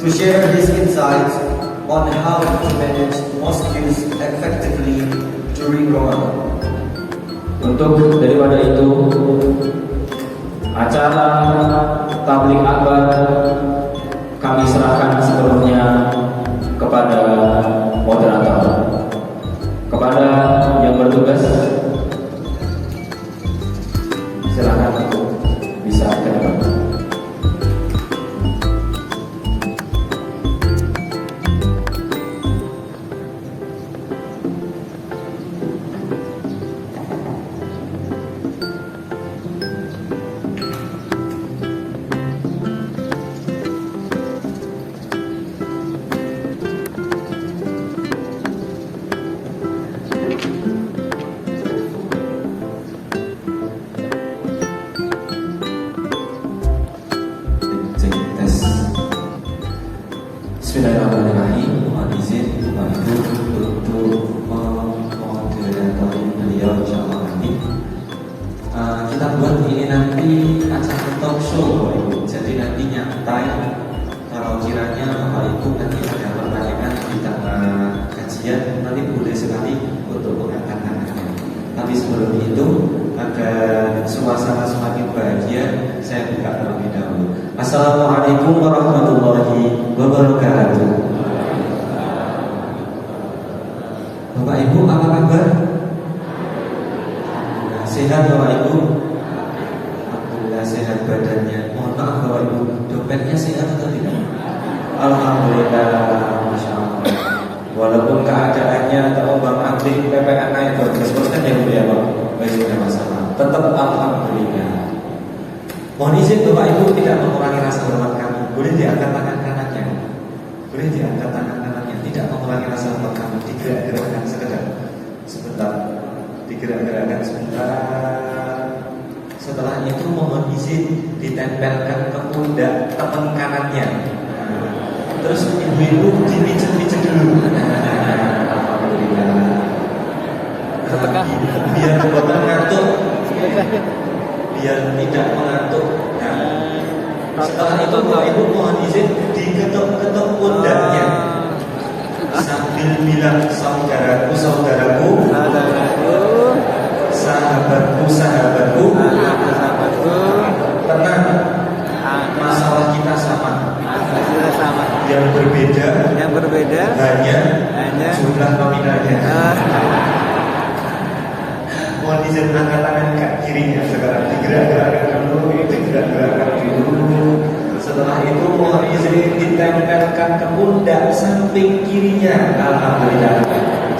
to share his insights on how to manage mosques effectively during Ramadan. Untuk daripada itu, acara tabligh akbar kami serahkan sepenuhnya kepada moderator. Kepada yang bertugas, silakan untuk bisa ke depan. Bismillahirrahmanirrahim. Mohon izin Bapak Ibu untuk memoderatori beliau insyaallah nanti. Kita buat ini nanti acara talk show Bapak Ibu. Jadi nanti nyantai. Kalau kiranya Bapak Ibu nanti ada pertanyaan di tengah kajian, nanti boleh sekali untuk mengangkat tangannya. Tapi sebelum itu, agar suasana semakin bahagia, saya buka terlebih dahulu. Assalamualaikum warahmatullahi wabarakatuh. Bapak Ibu apa kabar? Sehat Bapak Ibu? Alhamdulillah sehat badannya. Mohon maaf Bapak Ibu, dompetnya sehat atau tidak? Alhamdulillah, Masya Allah. Walaupun keadaannya terombang-ambing, PPN naik 12% ya Bu ya Pak, baik tidak masalah. Tetap alhamdulillah. Mohon izin Bapak Ibu tidak mengurangi rasa hormat kami. Boleh diangkat tangan kanannya. Boleh diangkat tangan kanannya. Tidak mengurangi rasa hormat kami. Digerak-gerakkan sebentar. Digerak-gerakkan sebentar. Setelah itu mohon izin ditempelkan ke pundak teman kanannya. Terus ibu-ibu dipijat-pijat dulu. Alhamdulillah. Biar bapak ngantuk. Biar tidak mengantuk. Setelah itu Bapak Ibu mohon izin diketuk-ketuk pundaknya sambil bilang saudaraku, saudaraku, sahabatku, sahabatku, tenang, masalah kita sama. Yang berbeda hanya jumlah nominalnya. Mohon izin angkat tangan kirinya sekarang, digerak-gerakkan dulu, digerak-gerakkan dulu. Setelah itu mohon izin ditempelkan ke pundak samping kirinya. Alhamdulillah.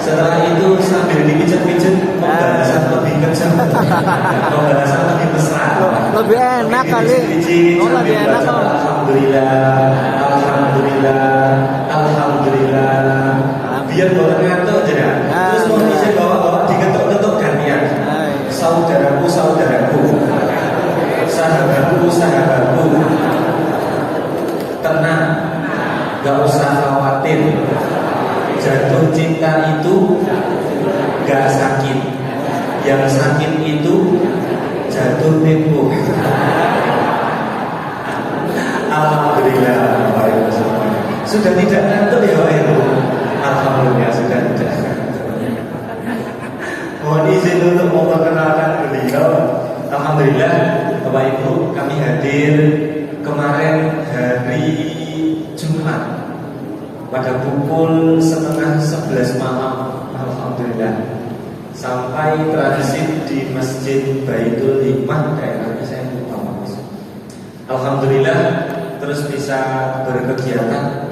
Setelah itu sambil dipijat-pijat, pembahasan lebih kejam, pembahasan lebih mesra. Lebih enak kali. Lebih enak. Alhamdulillah, alhamdulillah, alhamdulillah. Biar bawa ngantuk aja. Terus mohon izin bawa diketuk-ketuk gantian. Saudaraku, saudaraku, sahabatku, sahabatku, tenang, gak usah khawatir. Jatuh cinta itu gak sakit. Yang sakit itu jatuh tempo. Alhamdulillah. Sudah tidak ngantuk ya Pak Ibu? Alhamdulillah sudah tidak. Mohon izin untuk memperkenalkan beliau. Alhamdulillah Bapak Ibu, kami hadir kemarin hari Jumat pada pukul 10:30 malam. Alhamdulillah. Sampai transit di Masjid Baitul Hikmah, daerahnya saya lupa Mas. Alhamdulillah terus bisa berkegiatan.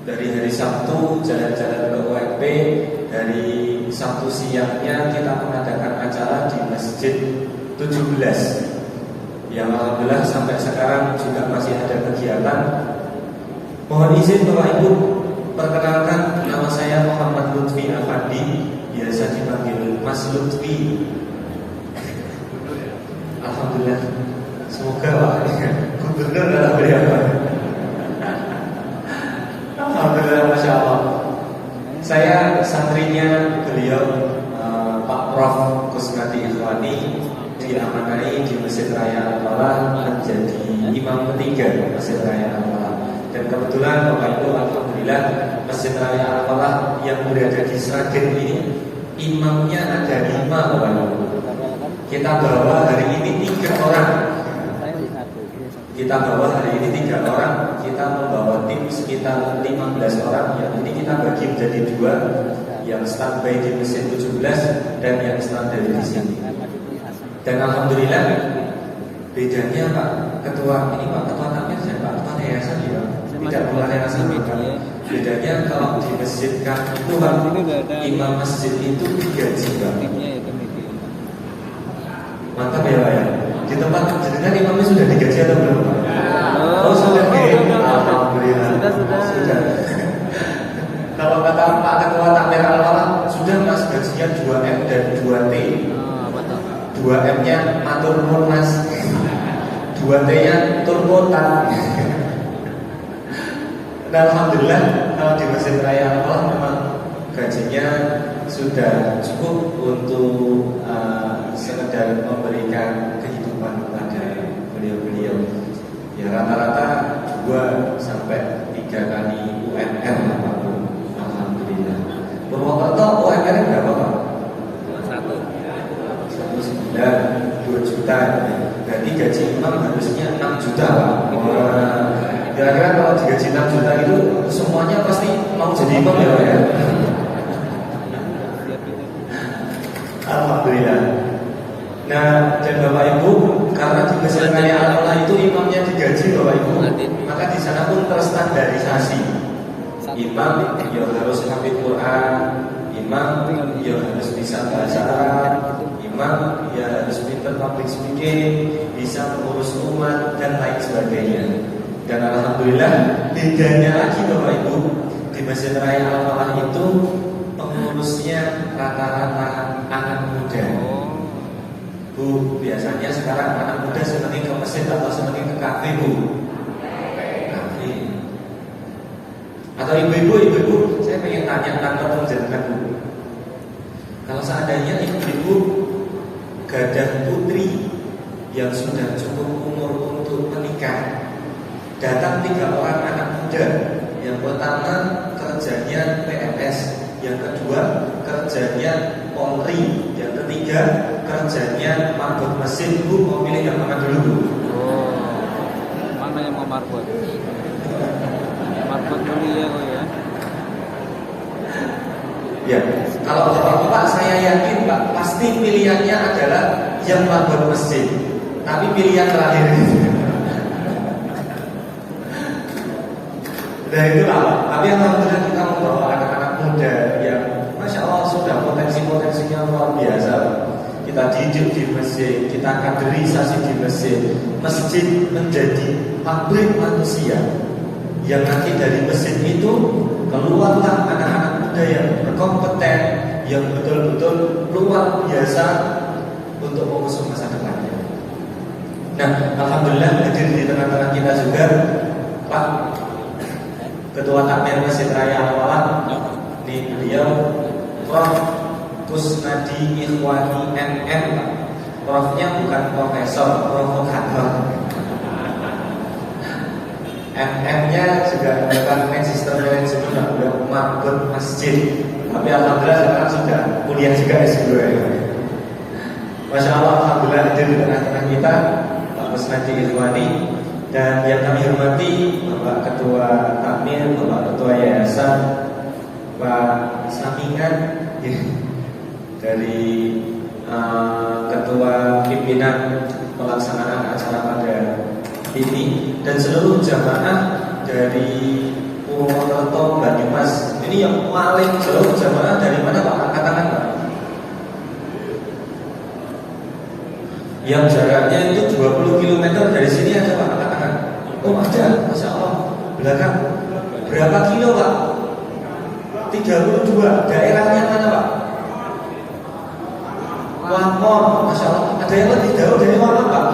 Dari hari Sabtu jalan-jalan ke OMP, dari Sabtu siangnya kita mengadakan acara di Masjid 17 yang alhamdulillah sampai sekarang juga masih ada kegiatan. Mohon izin Bapak Ibu, perkenalkan nama saya Muhammad Lutfi Afandi, biasa dipanggil Mas Lutfi. Alhamdulillah, semoga Pak Gubernur dalam beliau. Alhamdulillah, Masya Allah. Saya santrinya beliau Pak Prof. Kusnadi Ikhwani, diamanai di Masjid Raya Al-Falah menjadi imam ketiga Masjid Raya Al-Falah. Dan kebetulan Bapak Ibu, alhamdulillah Masjid Raya Al-Falah yang berada di Sragen ini imamnya ada 5 Bapak Ibu. Kita bawa hari ini 3 orang. Kita bawa hari ini 3 orang. Kita membawa tim sekitar 15 orang. Yang ini kita bagi menjadi 2, yang standby di Masjid 17 dan yang standby di sini. Dan alhamdulillah bedanya Pak Ketua ini, Pak Ketua takmir dan Pak Ketua yayasan ya tidak pernah yayasan. Bedanya kalau di masjid kami itu Pak, imam masjid itu digaji Pak. Mantap ya Pak ya. Di tempat jenengan imamnya sudah digaji atau belum Pak? Oh sudah ya. Alhamdulillah. Sudah. Kalau kata Pak Ketua takmir Al-Falah sudah Mas, gajinya 2M dan 2T. 2M-nya matur nuwun Mas. 2T-nya turbotan. Nah, alhamdulillah kalau di Masjid Raya Al-Falah memang gajinya sudah cukup untuk sekedar memberikan kehidupan kepada beliau-beliau. Ya rata-rata 2 sampai 3 kali UMR Pak. Alhamdulillah. Purwokerto UMR berapa Pak? 2 juta. Berarti gaji imam harusnya 6 juta Pak. Wah, kira-kira kalau digaji 6 juta itu semuanya pasti mau jadi imam ya Pak ya. Alhamdulillah. Nah, dan Bapak Ibu, karena di Masjid Raya Al-Falah itu imamnya digaji Bapak Ibu, maka di sana pun terstandarisasi. Imam ya harus hafid Quran, imam ya harus bisa bahasa Arab, imam ya harus pintar public speaking, bisa mengurus umat dan lain sebagainya. Dan alhamdulillah bedanya lagi Bapak Ibu, di Masjid Raya Al-Falah itu pengurusnya rata-rata anak muda. Bu, biasanya sekarang anak muda senangnya ke masjid atau senangnya ke kafe Bu? Kafe. Atau ibu-ibu, saya pengen tanya tanpa menjelaskan Bu. Kalau seandainya ibu-ibu gadah putri yang sudah cukup umur untuk menikah, datang 3 orang anak muda. Yang pertama kerjanya PNS, yang kedua kerjanya Polri, yang ketiga kerjanya marbot mesin. Bu mau pilih yang mana dulu Bu? Oh, mana yang mau marbot? Marbot dulu ya kok ya. Ya, kalau Bapak saya yakin Pak pasti pilihannya adalah yang marbot mesin. Tapi pilihan terakhir dan itulah Pak. Tapi alhamdulillah kita membawa anak-anak muda yang Masya Allah sudah potensi-potensinya luar biasa. Kita didik di masjid, kita kaderisasi di masjid. Masjid menjadi pabrik manusia. Yang nanti dari masjid itu keluarlah anak-anak muda yang berkompeten, yang betul-betul luar biasa untuk mengusung masa depannya. Nah, alhamdulillah hadir di tengah-tengah kita juga Pak Ketua Takmir Masjid Raya Al-Falah, di beliau Prof. Kusnadi Ikhwani MM Pak. Profnya bukan profesor, provokator. MM-nya juga bukan Magister Management, udah marbot masjid. Tapi alhamdulillah sekarang sudah kuliah juga S2 ya. Masya Allah, alhamdulillah hadir di tengah-tengah kita Pak Kusnadi Ikhwani. Dan yang kami hormati Bapak Ketua Takmir, Bapak Ketua Yayasan, Pak Samingan dari Ketua Pimpinan Pelaksanaan acara pada ini, dan seluruh jamaah dari Purwokerto, Banyumas. Ini yang paling jauh jamaah dari mana Pak? Angkat tangan Pak. Yang jaraknya itu 20 km dari sini ada Pak? Angkat tangan. Oh ada, Masya Allah. Belakang. Berapa kilo Pak? 32. Daerahnya mana Pak? Wampon, Masya Allah. Ada yang lebih jauh dari mana Pak?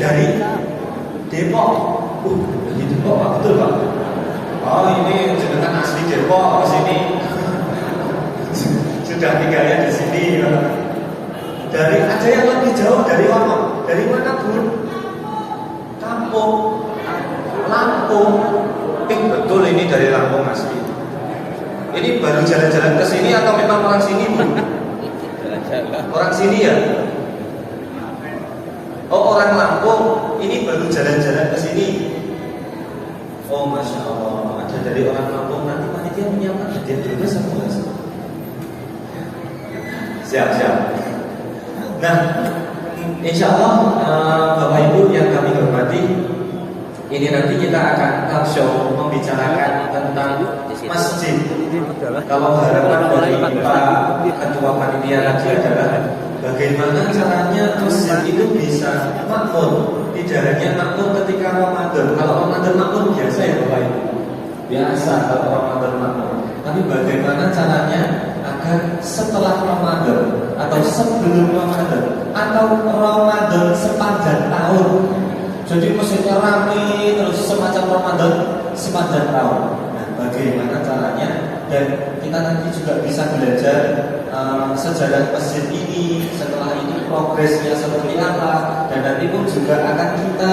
Dari Depok. Di Depok Pak, betul Pak? Oh ini jenengan asli Depok ke sini. Sudah tinggalnya di sini. Dari ada yang lebih jauh dari mana? Dari mana Bun? Kampung. Lampung. Betul ini dari Lampung asli. Ini baru jalan-jalan ke sini atau memang orang sini, Bu? Orang sini ya? Oh, orang Lampung. Ini baru jalan-jalan ke sini. Oh, Masya Allah. Ada dari orang Lampung. Nanti panitia menyiapkan hadiah juga sama. Siap. Nah, insya Allah Bapak Ibu yang kami hormati, ini nanti kita akan talk show membicarakan tentang masjid. Kalau harapan dari Pak Ketua Panitia lagi adalah bagaimana caranya masjid itu bisa makmur. Tidak hanya makmur ketika Ramadan. Kalau Ramadan makmur biasa ya Bapak Ibu, biasa kalau Ramadan makmur. Tapi bagaimana caranya agar setelah Ramadan atau sebelum Ramadan atau Ramadan sepanjang tahun, jadi masjidnya ramai terus semacam Ramadan sepanjang tahun. Nah, bagaimana caranya? Dan kita nanti juga bisa belajar sejarah masjid ini, setelah ini progresnya seperti apa, dan nanti pun juga akan kita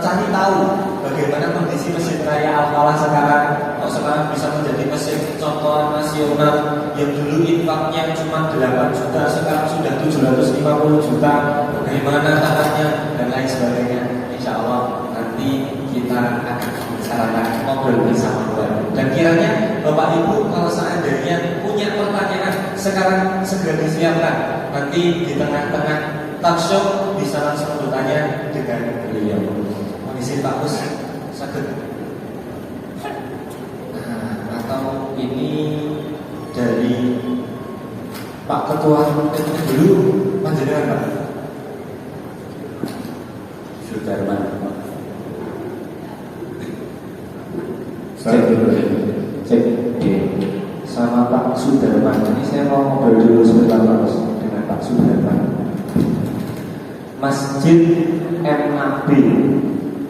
cari tahu bagaimana kondisi Masjid Raya Al-Falah sekarang. Kalau sekarang bisa menjadi masjid contoh nasional yang dulu infaknya cuma 8 juta, sekarang sudah 750 juta. Bagaimana caranya dan lain sebagainya. Insya Allah nanti kita akan bicarakan, ngobrol bersama. Dan kiranya Bapak Ibu kalau seandainya punya pertanyaan sekarang segera disiapkan. Nanti di tengah-tengah talk show bisa langsung bertanya dengan beliau. Mengisi Pak Gus sakit. Atau ini dari Pak Ketua dulu panjenengan Pak Sudarman. Cek sama Pak Sudarman. Ini saya mau ngobrol dulu sebentar Pak dengan Pak Sudarman. Masjid MAB,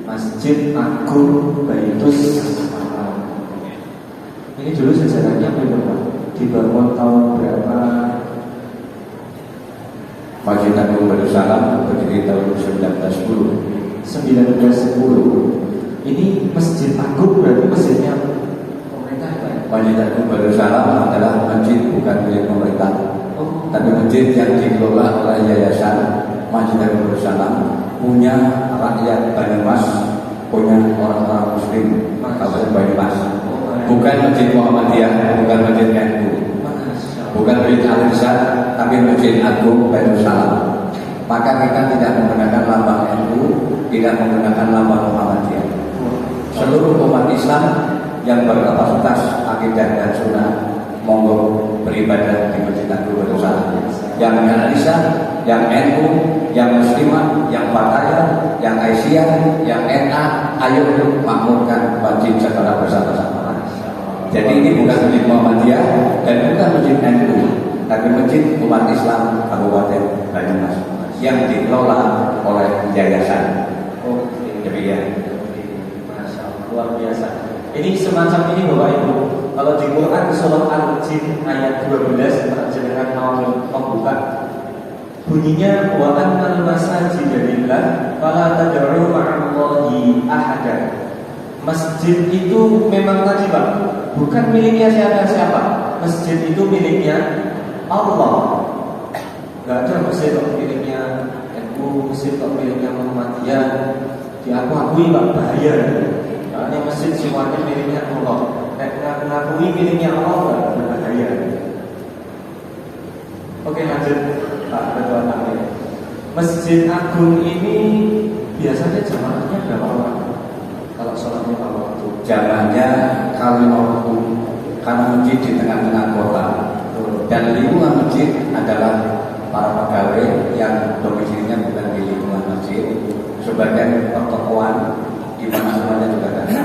Masjid Agung Baitus Salam. Ini dulu sejarahnya Pak. Dibangun tahun berapa? Masjid Agung Baitus Salam berdiri tahun 1910. 1910. Ini Masjid Agung berarti masjidnya pemerintah ya? Masjid Agung Baitus Salam adalah masjid bukan milik pemerintah, tapi masjid yang dikelola oleh Yayasan Masjid Agung Baitus Salam, punya rakyat Banyumas, punya orang-orang Muslim Kabupaten Banyumas. Bukan Masjid Muhammadiyah, bukan Masjid NU, bukan Masjid Al-Ihsan, tapi Masjid Agung Baitus Salam. Maka kita tidak menggunakan lambang NU, tidak menggunakan lambang Muhammadiyah. Seluruh umat Islam yang berkapasitas akidah dan sunnah monggo beribadah di Masjid Agung Baitus Salam. Yang Al-Ihsan, yang NU, yang Muslimah, yang Fatayah, yang Aisyah, yang NA, ayo makmurkan masjid secara bersama-sama. Jadi ini bukan Masjid Muhammadiyah dan bukan Masjid NU, tapi Masjid umat Islam Kabupaten Banyumas yang dikelola oleh yayasan. Demikian. Masya Allah, luar biasa. Ini semacam ini Bapak Ibu. Kalau di Quran surah Al-Jin ayat 12 jenengan mau membuka, bunyinya wa annal masajida lillah fala tad'u ma'allahi ahada. Masjid itu memang tadi Pak, bukan miliknya siapa-siapa. Masjid itu miliknya Allah. Gak ada masjid kok miliknya NU, masjid kok miliknya Muhammadiyah. Diakui Pak, bahaya. Karena masjid semuanya miliknya Allah. Mengakui miliknya Allah berbahaya. Oke, lanjut Pak Ketua Panitia. Masjid Agung ini biasanya jamaahnya berapa orang? Kalau sholatnya pada waktu? Jamaahnya kali waktu, karena masjid di tengah-tengah kota dan lingkungan masjid adalah para pegawai yang domisilinya bukan di lingkungan masjid, sebagian pertokoan di mana semuanya juga ada.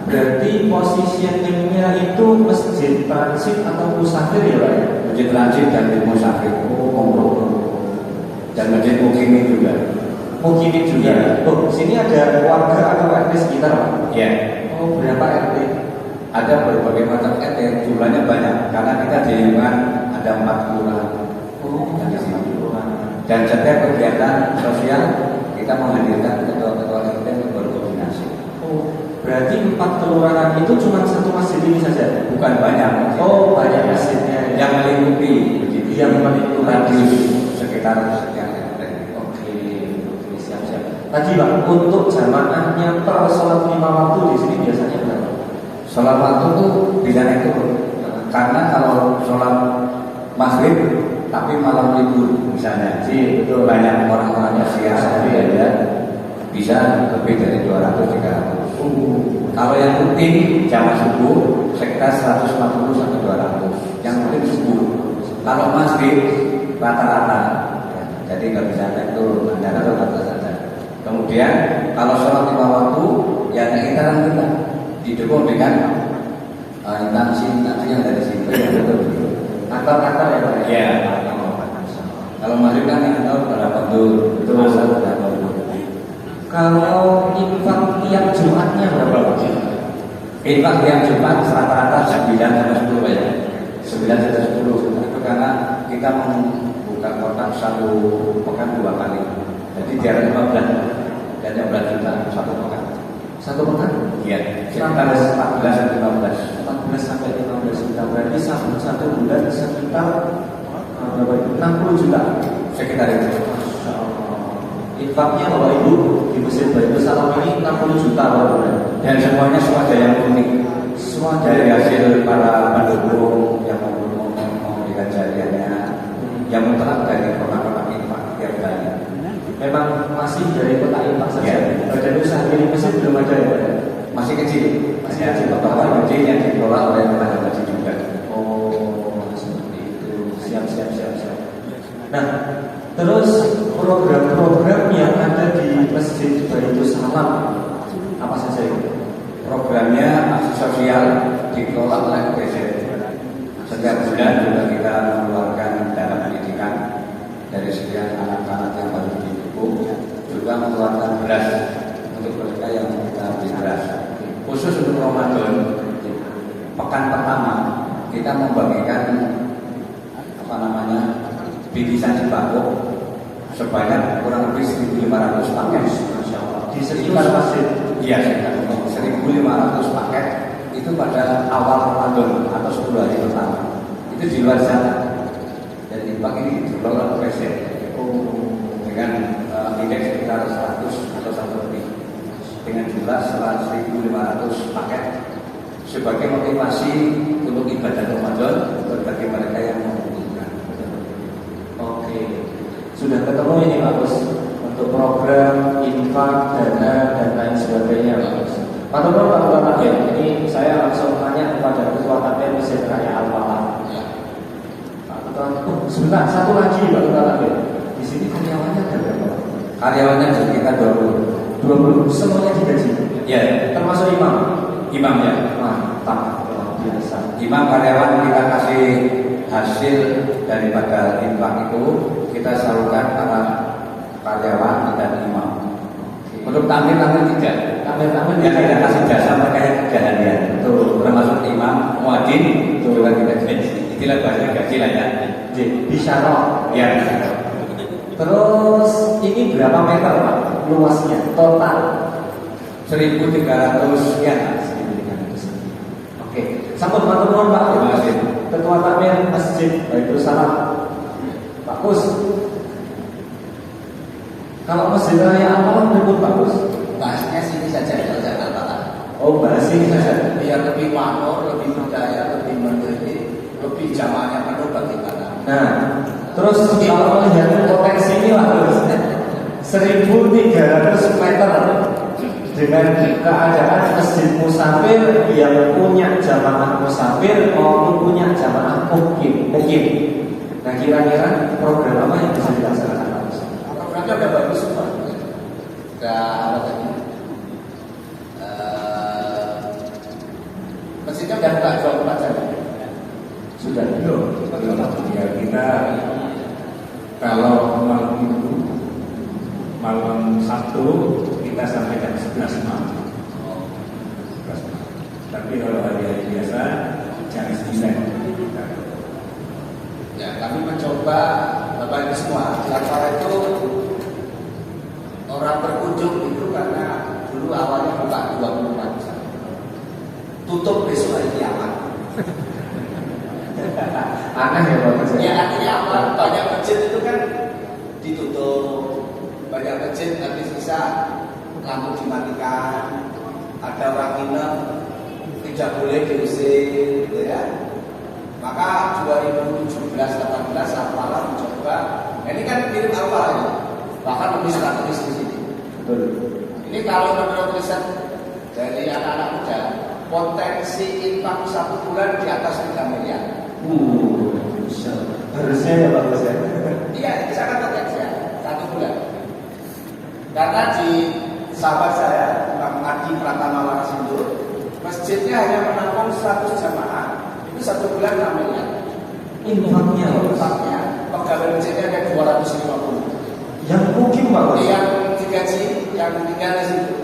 Berarti positioningnya itu masjid transit atau musafir ya Pak? Masjid transit dan di musafir, dan masjid mukimin juga. Mukimin juga. Oh, sini ada warga atau RT sekitar Pak? Ya. Oh, berapa RT? Ada berbagai macam RT, jumlahnya banyak karena kita di lingkungan ada 4 kelurahan. Oh, ada 4 kelurahan. Dan setiap kegiatan sosial kita menghadirkan ketua-ketua RT untuk berkoordinasi. Oh. Berarti 4 kelurahan itu cuma satu masjid ini saja? Bukan banyak. Oh, banyak masjidnya. Yang melingkupi begitu. Yang melingkupi radius sekitar sekian. Oke, siap-siap. Tadi Pak, untuk jamaahnya per sholat 5 waktu di sini biasanya berapa? Sholat waktu itu bisa itu, karena kalau sholat maghrib tapi malam libur misalnya, sih betul banyak orang-orang yang siang ya, bisa lebih dari 200-300. Kalau yang rutin jamaah subuh sekitar 150 sampai 200. Yang rutin subuh. Kalau maghrib rata-rata, ya, jadi nggak bisa itu antara rata saja. Kemudian kalau sholat 5 waktu, ya kita didukung dengan instansi yang dari situ ya betul. Akar-akar ya Pak? Iya. Kalau maghrib kan yang tahu pada betul asal pada betul. Kalau infak tiap Jumatnya berapa Pak? Infak tiap Jumat rata-rata 9 sampai 10 ya. 9 sampai 10 itu karena kita membuka kotak satu pekan 2 kali. Jadi dia 15 dan 15 juta satu pekan. Satu pekan? Iya. Sekitar 14 sampai 15. 14 sampai 15 juta. Berarti satu bulan sekitar berapa itu? 60 juta. Sekitar itu. Infaknya Bapak Ibu di Masjid Baitul Salam ini 60 juta Bapak Ibu. Dan semuanya ada yang unik. Semua dari hasil para pendukung yang memberikan jariahnya, yang mutlak dari kotak-kotak infak tiap kali. Memang masih dari kota infak saja. Ya. Badan usaha milik masjid belum ada ya? Masih kecil. Masih kecil. Kotak-kotak kecil yang dikelola oleh tenaga masjid juga. Oh, seperti itu. Siap. Nah, terus program-program yang ada di Masjid Baitul Salam apa saja itu? Programnya aksi sosial dikelola oleh PZ. Setiap bulan juga kita mengeluarkan dana pendidikan dari sekian anak-anak yang baru didukung, juga mengeluarkan beras untuk mereka yang kita beri beras. Khusus untuk Ramadan, pekan pertama kita membagikan bingkisan sembako sebanyak kurang lebih 1.500 paket. Di sekitar masjid. Iya, 1.500 paket itu pada awal Ramadan atau 10 hari pertama. Itu di luar sana. Dan infak ini dikelola presiden dengan indeks sekitar 100 atau 1 lebih, dengan jumlah 1.500 paket sebagai motivasi untuk ibadah Ramadan bagi mereka yang membutuhkan. Oke, sudah ketemu ini Pak Bos untuk program infak, dana dan lain sebagainya Pak Bos. Pak Ketua Takmir, ini saya langsung tanya kepada Ketua Takmir Masjid Raya Al-Falah. Pak Ketua, sebentar, satu lagi Pak Ketua Takmir. Di sini karyawannya ada berapa? Karyawannya sekitar 20. Semuanya digaji? Ya, Termasuk imam? imamnya. Mantap, luar biasa. Imam karyawan kita kasih hasil daripada infak itu kita salurkan para karyawan dan imam. Untuk tampil tidak. Tampil Yang kita kasih jasa mereka yang kerja harian. Itu termasuk imam, muadzin juga kita gaji. Itulah bahasa gaji lah ya. Bisyarah. Ya. Terus ini berapa meter Pak luasnya total? 1.300 sekian. Oke, sambut matur Pak. Terima kasih. Ketua Takmir Masjid Baitul Salam. Pak Kus. Kalau Masjid Raya Al-Falah berikut Pak Kus. Bahasnya sini saja kalau jangan salah. Oh, bahas ini saja. Biar lebih makmur, lebih berdaya, lebih mengerti, lebih jamaahnya penuh bagi kita. Nah, terus kalau melihat potensi ini Pak Kus, 1.300 meter dengan keadaan masjid musafir yang punya jamaah musafir maupun punya jamaah mukim. Nah, kira-kira program apa yang bisa dilaksanakan Pak Kus? Programnya udah bagus semua. Udah apa tadi? Masjidnya udah buka 24 jam. Sudah. Ya, kita kalau malam minggu, malam Sabtu kita sampai jam 11 malam. Tapi kalau hari-hari biasa jam 9. Ya, kami mencoba Bapak Ibu semua. Di Al-Falah itu orang berkunjung itu karena dulu awalnya buka 24 jam. tutup besok hari kiamat. Aneh ya Pak Ustaz. Ya artinya apa? Banyak masjid itu kan ditutup, banyak masjid nanti sisa lampu dimatikan, ada orang nginep tidak boleh diusir, gitu ya. Maka 2017-18 saat malam mencoba, ini kan mirip awal ya, bahkan lebih strategis di sini. Betul. Ini kalau menurut riset dari anak-anak muda, potensi infak 1 bulan di atas 3 miliar. Harusnya ya Pak Ustaz. Iya, itu sangat potensial 1 bulan. Karena di sahabat saya, Bang Adi Pratama Warasindo, masjidnya hanya menampung 100 jamaah. Itu 1 bulan 6 miliar. Infaknya, pegawai masjidnya ada 250. Yang mungkin Pak Ustaz. Yang digaji, yang tinggal di situ,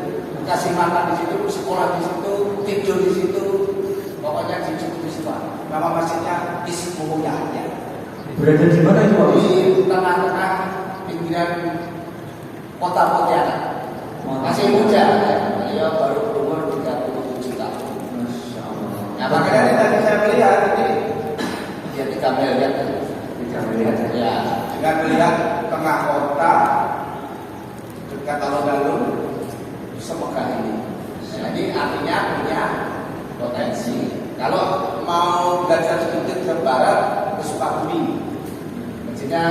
kasih makan di situ, sekolah di situ, tidur di situ, pokoknya dicukupi semua. Nama masjidnya Ismuhya. Berada di mana itu Pak Ustaz? Di tengah-tengah pinggiran kota Pontianak. Masih muda, ya baru berumur 37 tahun. Masya Allah. Nah makanya ini tadi saya melihat ini ya 3 miliar. 3 miliar. Ya, dengan melihat tengah kota dekat alun-alun semegah ini. Jadi artinya punya potensi. Kalau mau belajar sedikit ke barat, ke Sukabumi, masjidnya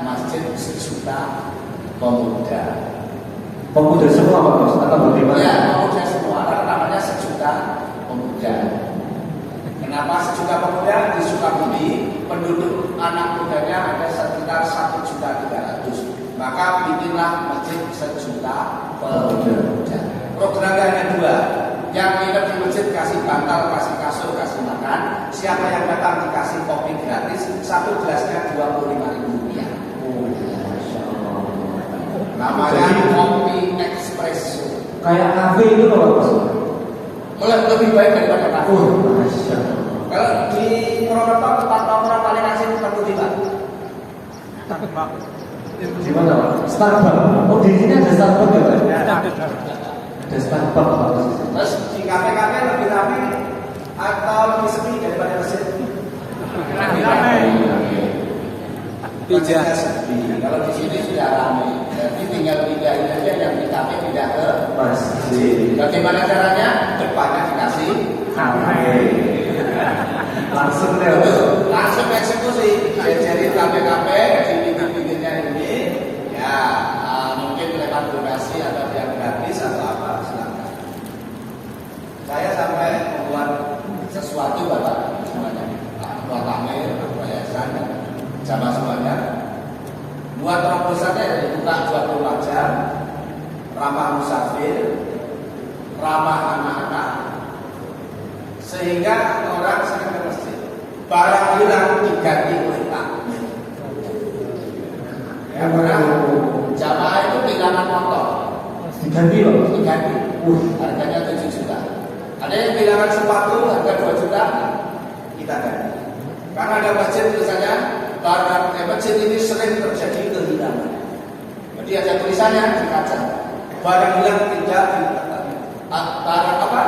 Masjid Sejuta Pemuda. Pemuda semua Pak Ustaz atau bagaimana? Ya, pemuda semua, karena namanya Sejuta Pemuda. Kenapa Sejuta Pemuda? Di Sukabumi, penduduk anak mudanya ada sekitar 1.300.000. Maka bikinlah Masjid Sejuta Pemuda. Programnya hanya 2. Yang nginep di masjid kasih bantal, kasih kasur, kasih makan. Siapa yang datang dikasih kopi gratis. 1 gelasnya 25.000 rupiah. Namanya kopi espresso. Kayak kafe itu Pak Ustaz. Lebih baik daripada kafe. Masya Allah. Kalau di Purwokerto tempat nongkrong paling asing tempat di mana? Di mana Pak? Starbucks. Oh di sini ada Starbucks ya Pak? Ada Starbucks Pak Ustaz. Terus di kafe-kafe lebih ramai atau lebih sepi daripada masjid? Lebih ramai. Masjidnya sepi. Kalau di sini sudah ramai. Jadi tinggal pindahin aja yang di kafe pindah ke Masjid. Bagaimana caranya? Depannya dikasih Kafe. Langsung deh. langsung eksekusi. Jadi kafe-kafe di pinggir-pinggirnya ini ya mungkin lewat donasi atau yang gratis atau apa silakan. Saya sampai membuat sesuatu Bapak semuanya, Pak Tamir, Pak Yayasan, jamaah semuanya. Buat terobosannya dibuka 24 jam, ramah musafir, ramah anak-anak, sehingga orang sering ke masjid. Barang hilang diganti oleh takmir. Ya, karena jamaah itu kehilangan motor, Diganti Pak. diganti. Harganya 7 juta. Ada yang kehilangan sepatu harga 2 juta, kita ganti. Karena ada masjid tulisannya barang masjid ini sering terjadi kehilangan. Jadi ada tulisannya di kaca. Barang hilang tidak barang apa?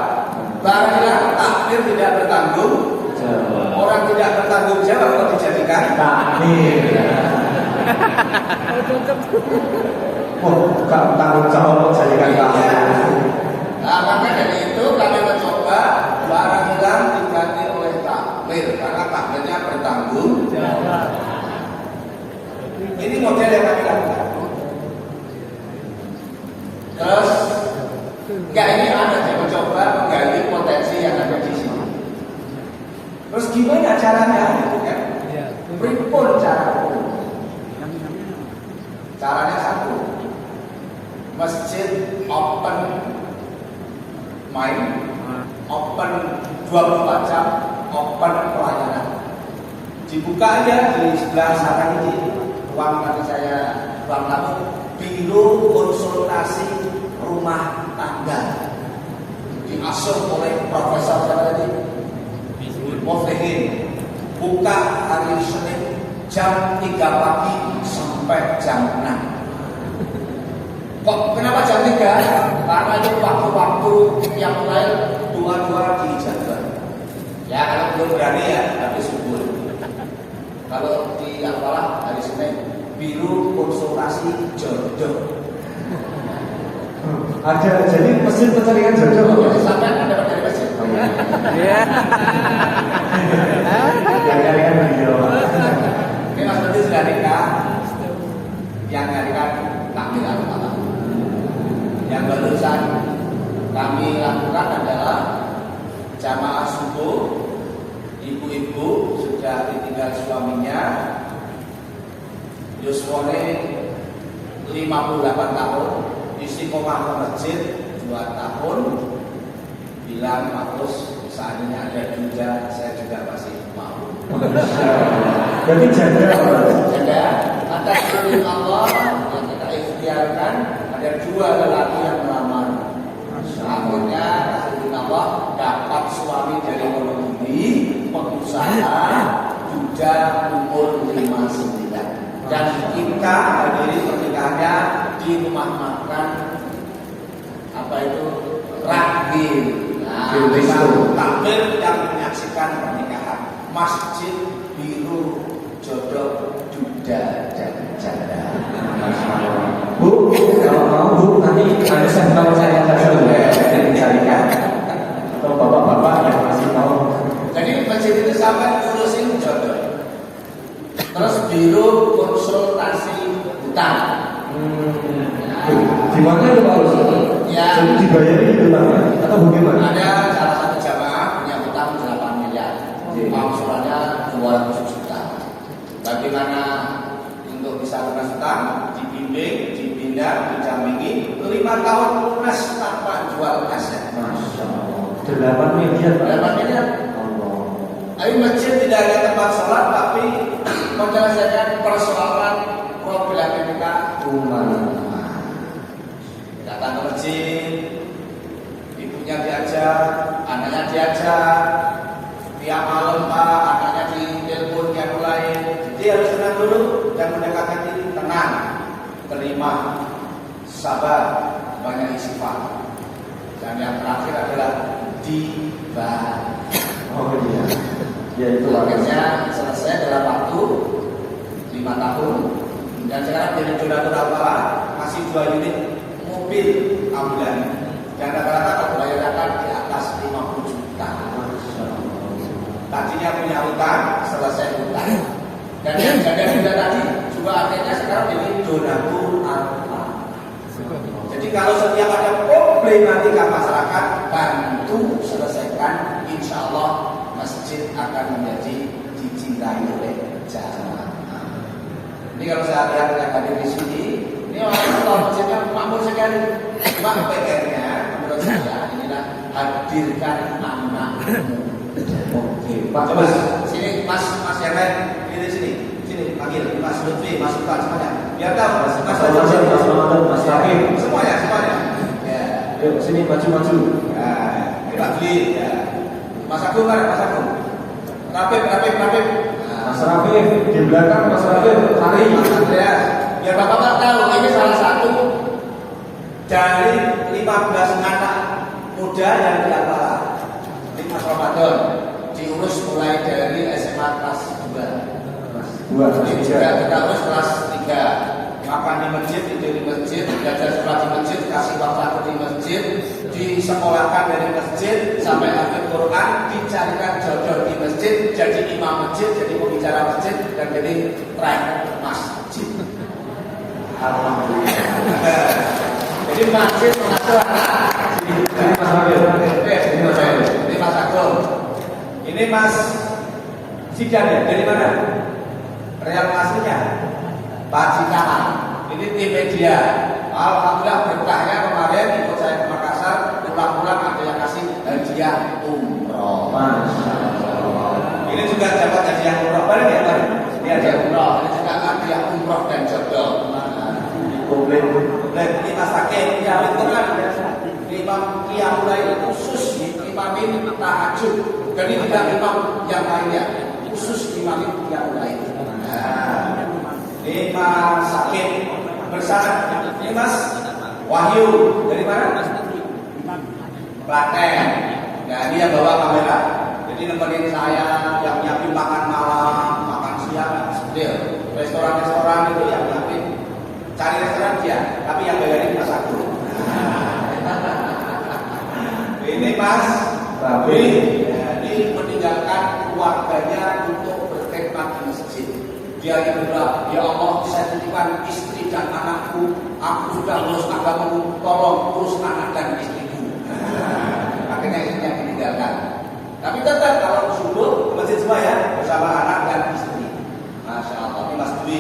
Barang hilang takmir tidak bertanggung. Orang tidak bertanggung jawab kalau dijadikan Takmir. Oh, gak tanggung jawab jadikan takmir. Nah, maka dari itu kami mencoba barang hilang diganti oleh takmir karena takmirnya bertanggung jawab. Ini model yang kami lakukan. Terus, enggak ini ada yang mencoba menggali potensi yang ada di sini. Terus gimana caranya? Gitu kan? Pripun cara? Caranya satu, masjid open mind, open 24 jam, open pelayanan. Dibuka aja di sebelah sana ini ruang tadi saya ruang tamu, biro konsultasi rumah tangga diasuh oleh Profesor tadi Muflihin. Buka hari Senin jam 3 pagi sampai jam 6. Kok kenapa jam 3? Karena itu waktu-waktu yang lain dua-dua dijaga. Ya kalau belum berani ya habis subuh. Kalau di apalah hari Senin biru konsultasi jodoh. Ada jadi mesin pencarian jodoh. Jadi sampai dapat dari mesin. Iya. Pencarian beliau. Oke Mas Menteri sudah nikah. Yang nikah takmir malam. Yang barusan kami lakukan adalah jamaah subuh. Ibu-ibu sudah ditinggal suaminya. Yuswone 58 tahun. Istiqomah ke masjid 2 tahun. Bilang Markus seandainya ada juga saya juga masih mau. Berarti janda. Janda atas izin Allah yang kita ikhtiarkan ada 2 lelaki yang melamar. Akhirnya atas izin Allah dapat suami dari Wonogiri, pengusaha juga umur 59. Dan kita hadiri pernikahannya di rumah makan apa itu Rakbil. Nah, takbir yang menyaksikan pernikahan Masjid Biru Jodoh Duda dan Janda. Bu, kalau mau Bu nanti ada sampel saya dulu ya dicarikan atau bapak-bapak yang masih mau. Jadi masjid itu sampai urusin jodoh. Terus biru konsultasi hutang. Di mana itu Pak Ustaz? Ya. Jadi dibayari itu namanya atau bagaimana? Ada salah satu jamaah punya hutang 8 miliar. Angsurannya 200 juta. Bagaimana untuk bisa lunas hutang? Dibimbing, dibina, didampingi 5 tahun lunas tanpa jual aset. Masya Allah. 8 miliar Pak. 8 miliar. Tapi masjid tidak hanya tempat sholat, tapi menyelesaikan persoalan problematika rumah. Datang ke masjid, ibunya diajak, anaknya diajak, tiap malam Pak, anaknya di telepon yang lain. Jadi harus tenang dulu dan mendekatkan diri, tenang, terima, sabar, banyak istighfar. Dan yang terakhir adalah dibayar. Oh iya. Ya itu Akhirnya selesai dalam waktu 5 tahun. Dan sekarang jadi donatur apa? Masih 2 unit mobil ambulan. Dan rata-rata kebayaran di atas 50 juta. Tadinya punya utang, selesai utang. Dan yang jaga juga tadi juga akhirnya sekarang jadi donatur apa? Jadi kalau setiap ada problematika masyarakat, bantu selesaikan, insya Allah masjid akan menjadi dicintai oleh jamaah. Ini kalau saya lihat yang hadir di sini, ini orang tua masjidnya makmur sekali. Cuma PR-nya menurut saya inilah hadirkan anakmu. Oke, Pak. Coba sini Mas yang lain, ini sini panggil Mas Lutfi, Mas Sultan semuanya. Biar tahu Mas Ramadan, Mas Rafif. semuanya. Ya. Yuk sini maju. Ya, Pak Dwi, ya. Mas Agung mana? Mas Agung. Rapip. Mas Rafif di belakang Mas Rafif. Hari. Mas Andreas. Biar Bapak tahu ini salah satu dari 15 anak muda yang diantara di Mas Ramadan diurus mulai dari SMA kelas 2. Ini juga kita urus kelas 3. Makan di masjid, tidur di masjid, belajar sholat di masjid, kasih waktu di masjid, disekolahkan dari masjid sampai akhir Quran, dicarikan jodoh di masjid, jadi imam masjid, jadi pembicara masjid, dan jadi track masjid. Alhamdulillah. Jadi masjid mengatur anak. Ini Mas Agung. Ini Mas Sidan ya? Dari mana? Real aslinya Pak Cikaman. Ini tim media. Alhamdulillah berkahnya kemarin ikut saya ke Makassar, pulang-pulang ada yang kasih hadiah umroh. Ini juga dapat hadiah umroh. Bareng ya Pak? Ini hadiah umroh. Ini juga hadiah umroh dan jodoh. Komplit. Ini Mas Hakim. Ya itu kan imam Qiyamul khusus imamin tahajud. Jadi tidak imam yang lainnya, khusus imamin Qiyamul. Nah, ini Mas Hakim bersama. Ini Mas Wahyu dari mana? Klaten. Nah ini yang bawa kamera. Jadi Jadi nemenin saya, yang nyiapin makan malam, makan siang, sedih. Restoran-restoran itu yang nyiapin. Cari restoran dia, tapi yang bayarin Mas Agus. Ini Mas Babi, jadi meninggalkan keluarganya untuk berkhidmat di masjid. Dia yang berdoa, ya Allah, saya titipkan istri dan anakku. Aku sudah ngurus agamamu, tolong urus anak dan istriku. Akhirnya istrinya meninggalkan. Tapi tetap kalau subuh ke masjid semua ya, bersama anak dan istri. Masya Allah, ini Mas Dwi.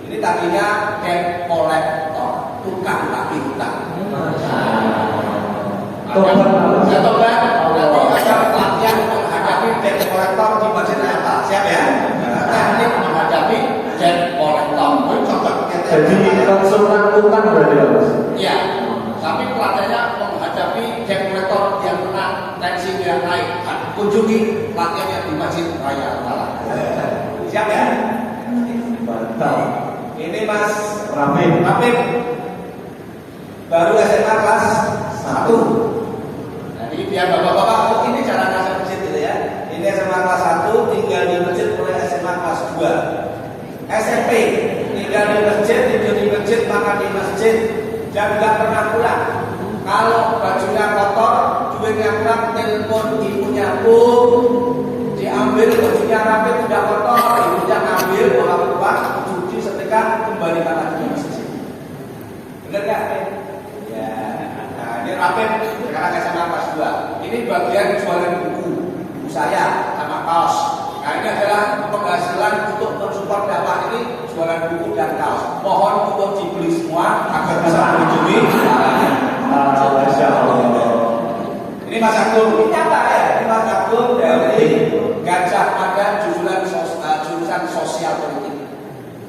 Ini tadinya debt collector, tukang tagih hutang. Ya tobat, nanti ada pelatihan menghadapi debt collector di masjid apa? Siap ya? Teknik menghadapi debt collector. Jadi konsultan utang berarti Mas? Iya, tapi pelatihannya menghadapi debt collector yang kena tensi yang naik. Kunjungi pelatihannya di Masjid Raya Talang. Siap ya? Mantap. Ini Mas Rafif. Baru SMA kelas 1. Jadi biar bapak-bapak, oh ini cara ngasih masjid gitu ya. Ini SMA kelas 1, tinggal di masjid mulai SMA kelas 2. SMP, tinggal di masjid, tidur di masjid, makan di masjid, dan nggak pernah pulang. Kalau bajunya kotor, duitnya kurang, telepon ibunya, Bu, diambil bajunya rapi, sudah kotor, ibunya ngambil, bawa keluar, cuci, setrika, kembalikan lagi ke masjid. Benar nggak? Ya. Nah, ini rapi, sekarang SMA kelas 2. Ini bagian jualan buku saya sama kaos. Nah, ini adalah penghasilan untuk mensupport Bapak ini jualan buku dan kaos. Mohon untuk dibeli semua agar bisa mengunjungi. Masya Allah. Ini Mas Agung, ini nyata ya. Ini Mas Agung dari Gajah Mada jurusan sosial politik.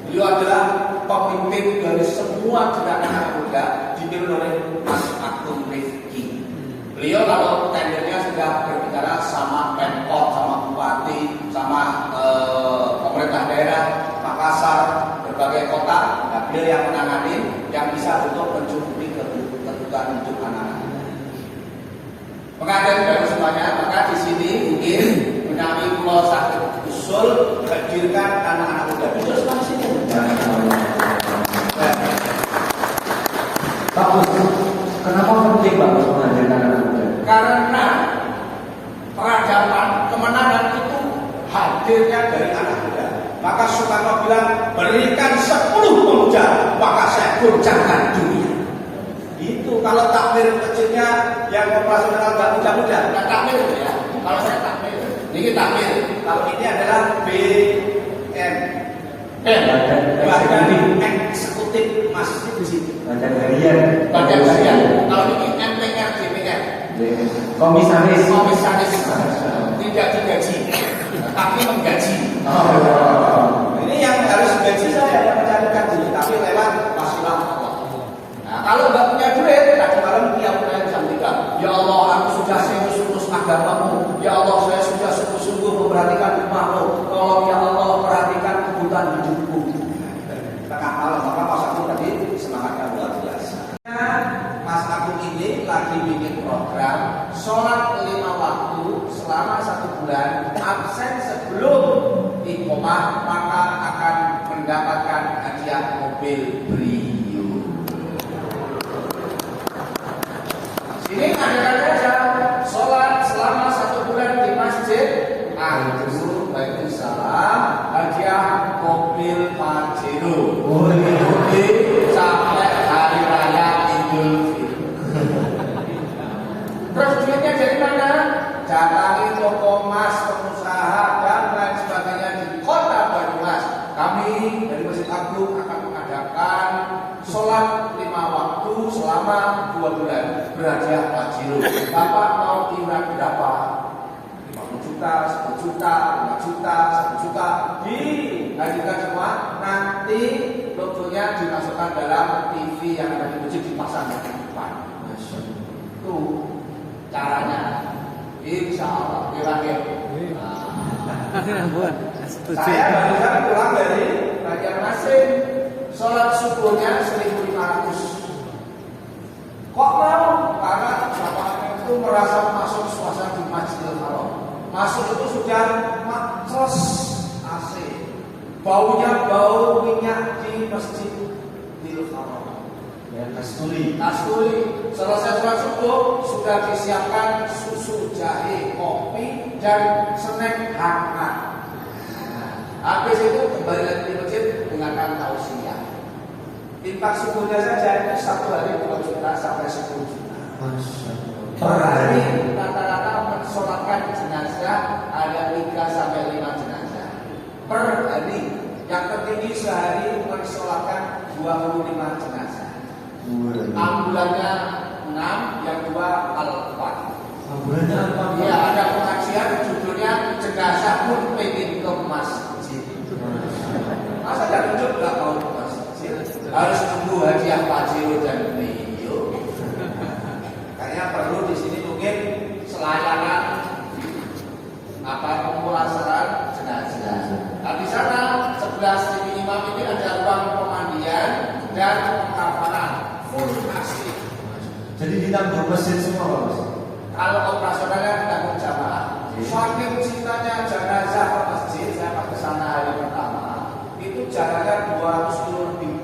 Beliau adalah pemimpin dari semua gerakan anak muda dipimpin oleh Mas Agung Rifki. Beliau kalau tendernya sudah berbicara sama Pemkot, sama Bupati, sama pemerintah daerah, Makassar, berbagai kota, nah, beliau yang menangani, yang bisa untuk mencukupi kebutuhan hidup anak-anak. Pengadaan baru semuanya, maka di sini mungkin menami Pulau Sakit usul hadirkan anak-anak muda. Bisa semua di sini. Bagus. Kenapa penting Pak menghadirkan anak muda? Karena peradaban kemenangan itu hadirnya dari anak muda. Maka Soekarno bilang, berikan 10 pemuda, maka saya goncangkan dunia. Itu kalau takmir kecilnya yang operasional nggak muda-muda, nggak takmir ya. Kalau saya takmir, ini takmir. Kalau ini adalah BM, Badan Eksekutif Masjid. Badan harian. Badan harian. Kalau ini MPR, DPR. Komisaris. Tidak digaji, tapi menggaji. Ini yang harus gaji saya yang mencarikan diri, tapi lewat wasilah Allah. Nah, kalau nggak punya duit, tadi malam dia mulai bisa. Ya Allah, aku sudah serius urus agamamu. Ya Allah, saya sudah sungguh-sungguh memperhatikan umatmu. Tolong ya Allah, perhatikan kebutuhan hidupku. Tengah malam, maka Mas Agung tadi semangatnya luar biasa. Mas Agung ini lagi bikin program sholat 5 waktu selama 1 bulan, absen sebelum iqomah, maka akan mendapatkan hadiah mobil Brio. Sini ada aja sholat selama 1 bulan di masjid, Agung Waalaikumsalam, hadiah mobil Pajero. Sampai hari raya Idul Fitri. Terus duitnya dari mana? Datangi toko emas, pengusaha dan lain sebagainya di kota Banyumas. Kami dari Masjid Agung akan mengadakan sholat 5 waktu selama 2 bulan berhadiah Pajero. Bapak mau iuran berapa? 50 juta, 10 juta, 5 juta, 1 juta. Dihadirkan semua. Nanti logonya dimasukkan dalam TV yang ada di masjid, dipasang di depan. Itu caranya. Insya Allah. Saya barusan pulang dari Banjarmasin. Sholat subuhnya 1.500. Kok mau? Karena bapaknya itu merasa masuk suasana di Masjidil Haram. Masuk itu sudah macros AC. Baunya bau minyak di Masjidil Haram. Ya, kasturi. Selesai sholat subuh sudah disiapkan susu, jahe, kopi dan snack hangat. Habis itu kembali lagi di masjid dengarkan tausiah. Infak subuhnya saja itu 1 hari 2 juta sampai 10 juta. Masya Allah. Per hari rata-rata mensolatkan jenazah ada 3 sampai 5 jenazah per hari. Yang tertinggi sehari mensolatkan 25 jenazah. Ambulannya 6, yang 2 Al-Fatihah. Ambulannya apa? Ya, ada pengajian judulnya jenazah pun pengen ke masjid. Masa tidak duduk nggak mau ke masjid? Harus tunggu hadiah Pajero dan Mio. Kayaknya perlu di sini mungkin selayanan pemulasaran jenazah. Nah, di sana 11 titik imam ini ada ruang pemandian dan pengkafanan full asli. Jadi ditanggung masjid semua Pak Mas? Kalau operasionalnya ditanggung jamaah. Saking cintanya jenazah ke masjid, saya pas kesana hari pertama, itu jaraknya 200 km lebih.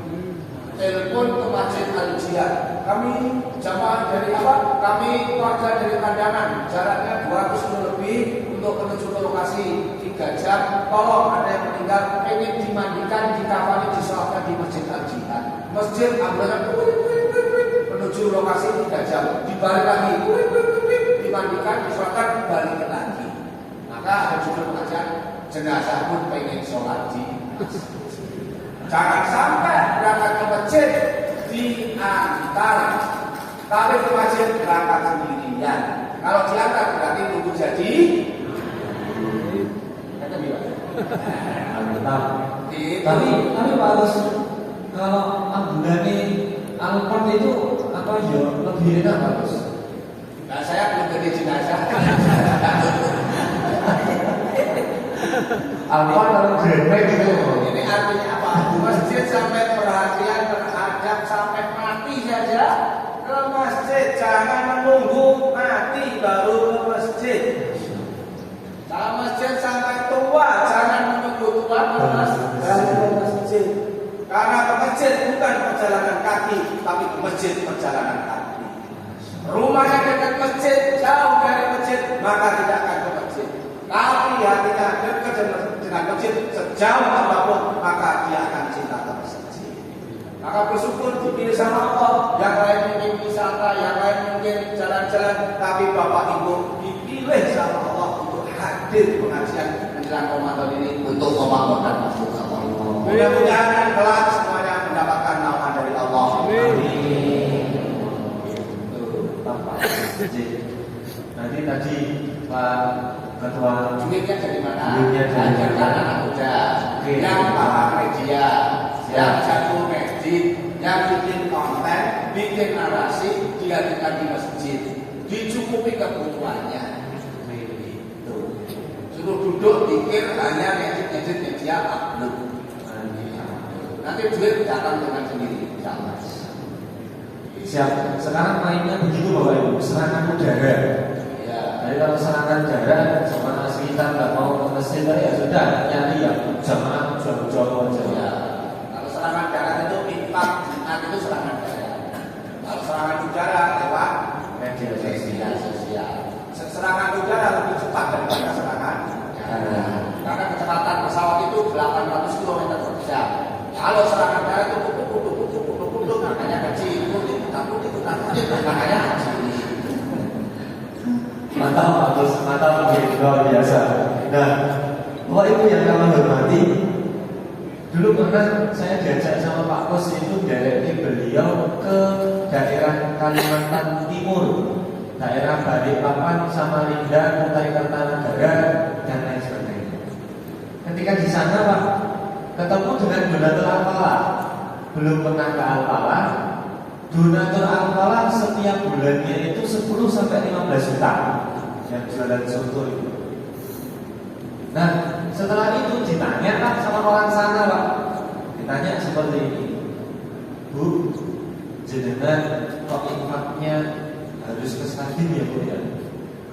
Telepon ke Masjid Al-Jihad. Kami jamaah dari apa? Kami warga dari Kandangan. Jaraknya 200 km lebih untuk menuju ke lokasi 3 jam. Tolong ada yang meninggal, ingin dimandikan, dikafani, disolatkan di Masjid Al-Jihad. Masjid ambulan menuju lokasi 3 jam. Dibalik lagi, dimandikan, disolatkan, balik lagi. Maka ada judul pengajian jenazah pun pengen sholat di masjid. Jangan sampai berangkat ke masjid di antara. Tapi ke masjid berangkat sendirian. Kalau diangkat berarti tunggu jadi. Kata bilang. Mantap. Tapi Pak Agus, kalau ambulannya Alphard itu apa ya lebih enak Pak Agus? nah, saya belum jadi jenazah. Alphard kalau grepek gitu. Ini artinya apa? Masjid sampai perhatian terhadap sampai mati saja ke masjid. Jangan menunggu mati baru ke masjid. Kalau masjid sampai tua, jangan menunggu tua baru ke masjid. Karena ke masjid bukan perjalanan kaki, tapi ke masjid perjalanan kaki. Rumahnya dekat masjid, jauh dari masjid, maka tidak akan ke masjid. Tapi hatinya dekat dengan masjid sejauh apapun, maka dia akan cinta ke masjid. Maka bersyukur dipilih sama Allah. Yang lain mungkin wisata, yang lain mungkin jalan-jalan, tapi Bapak Ibu dipilih sama Allah untuk hadir pengajian menjelang Ramadan ini untuk memakmurkan masjid Allah. Mudah-mudahan kelak semuanya mendapatkan naungan dari Allah. Amin. Nanti tadi Pak Ketua Duitnya dari mana? Duitnya dari Dari mana? anak muda. Oke. Yang paham media, yang jago medit, yang bikin konten, bikin narasi, dihadirkan di masjid, dicukupi kebutuhannya. Itu. Suruh duduk pikir hanya medit media upload. Nanti duit datang dengan sendiri. Jangan. Siap. Sekarang mainnya begitu Bapak Ibu, serangan udara. Ya. Jadi kalau serangan darat, sama kita nggak mau ke masjid, ya sudah nyari yang jamaah jauh-jauh aja. Ya. Kalau serangan darat itu infak, jihad itu serangan darat. Kalau serangan udara lewat Media sosial. Serangan udara lebih cepat daripada serangan darat. Karena kecepatan pesawat itu 800 km per jam. Kalau serangan darat itu makanya kecil, makanya kecil. Mantap, luar biasa. Nah, Bapak Ibu yang kami hormati, dulu pernah saya diajak sama Pak Kos itu dari beliau ke daerah Kalimantan Timur, daerah Balikpapan, Samarinda, Kutai Kartanegara, dan lain sebagainya. Ketika di sana Pak, ketemu dengan donatur Al-Falah. Belum pernah ke Al-Falah. Donatur Al-Falah setiap bulannya itu 10 sampai 15 juta yang jualan soto itu. Nah, setelah itu ditanya Pak sama orang sana Pak. Ditanya seperti ini, Bu, jenengan kok infaknya harus ke stadion ya Bu ya?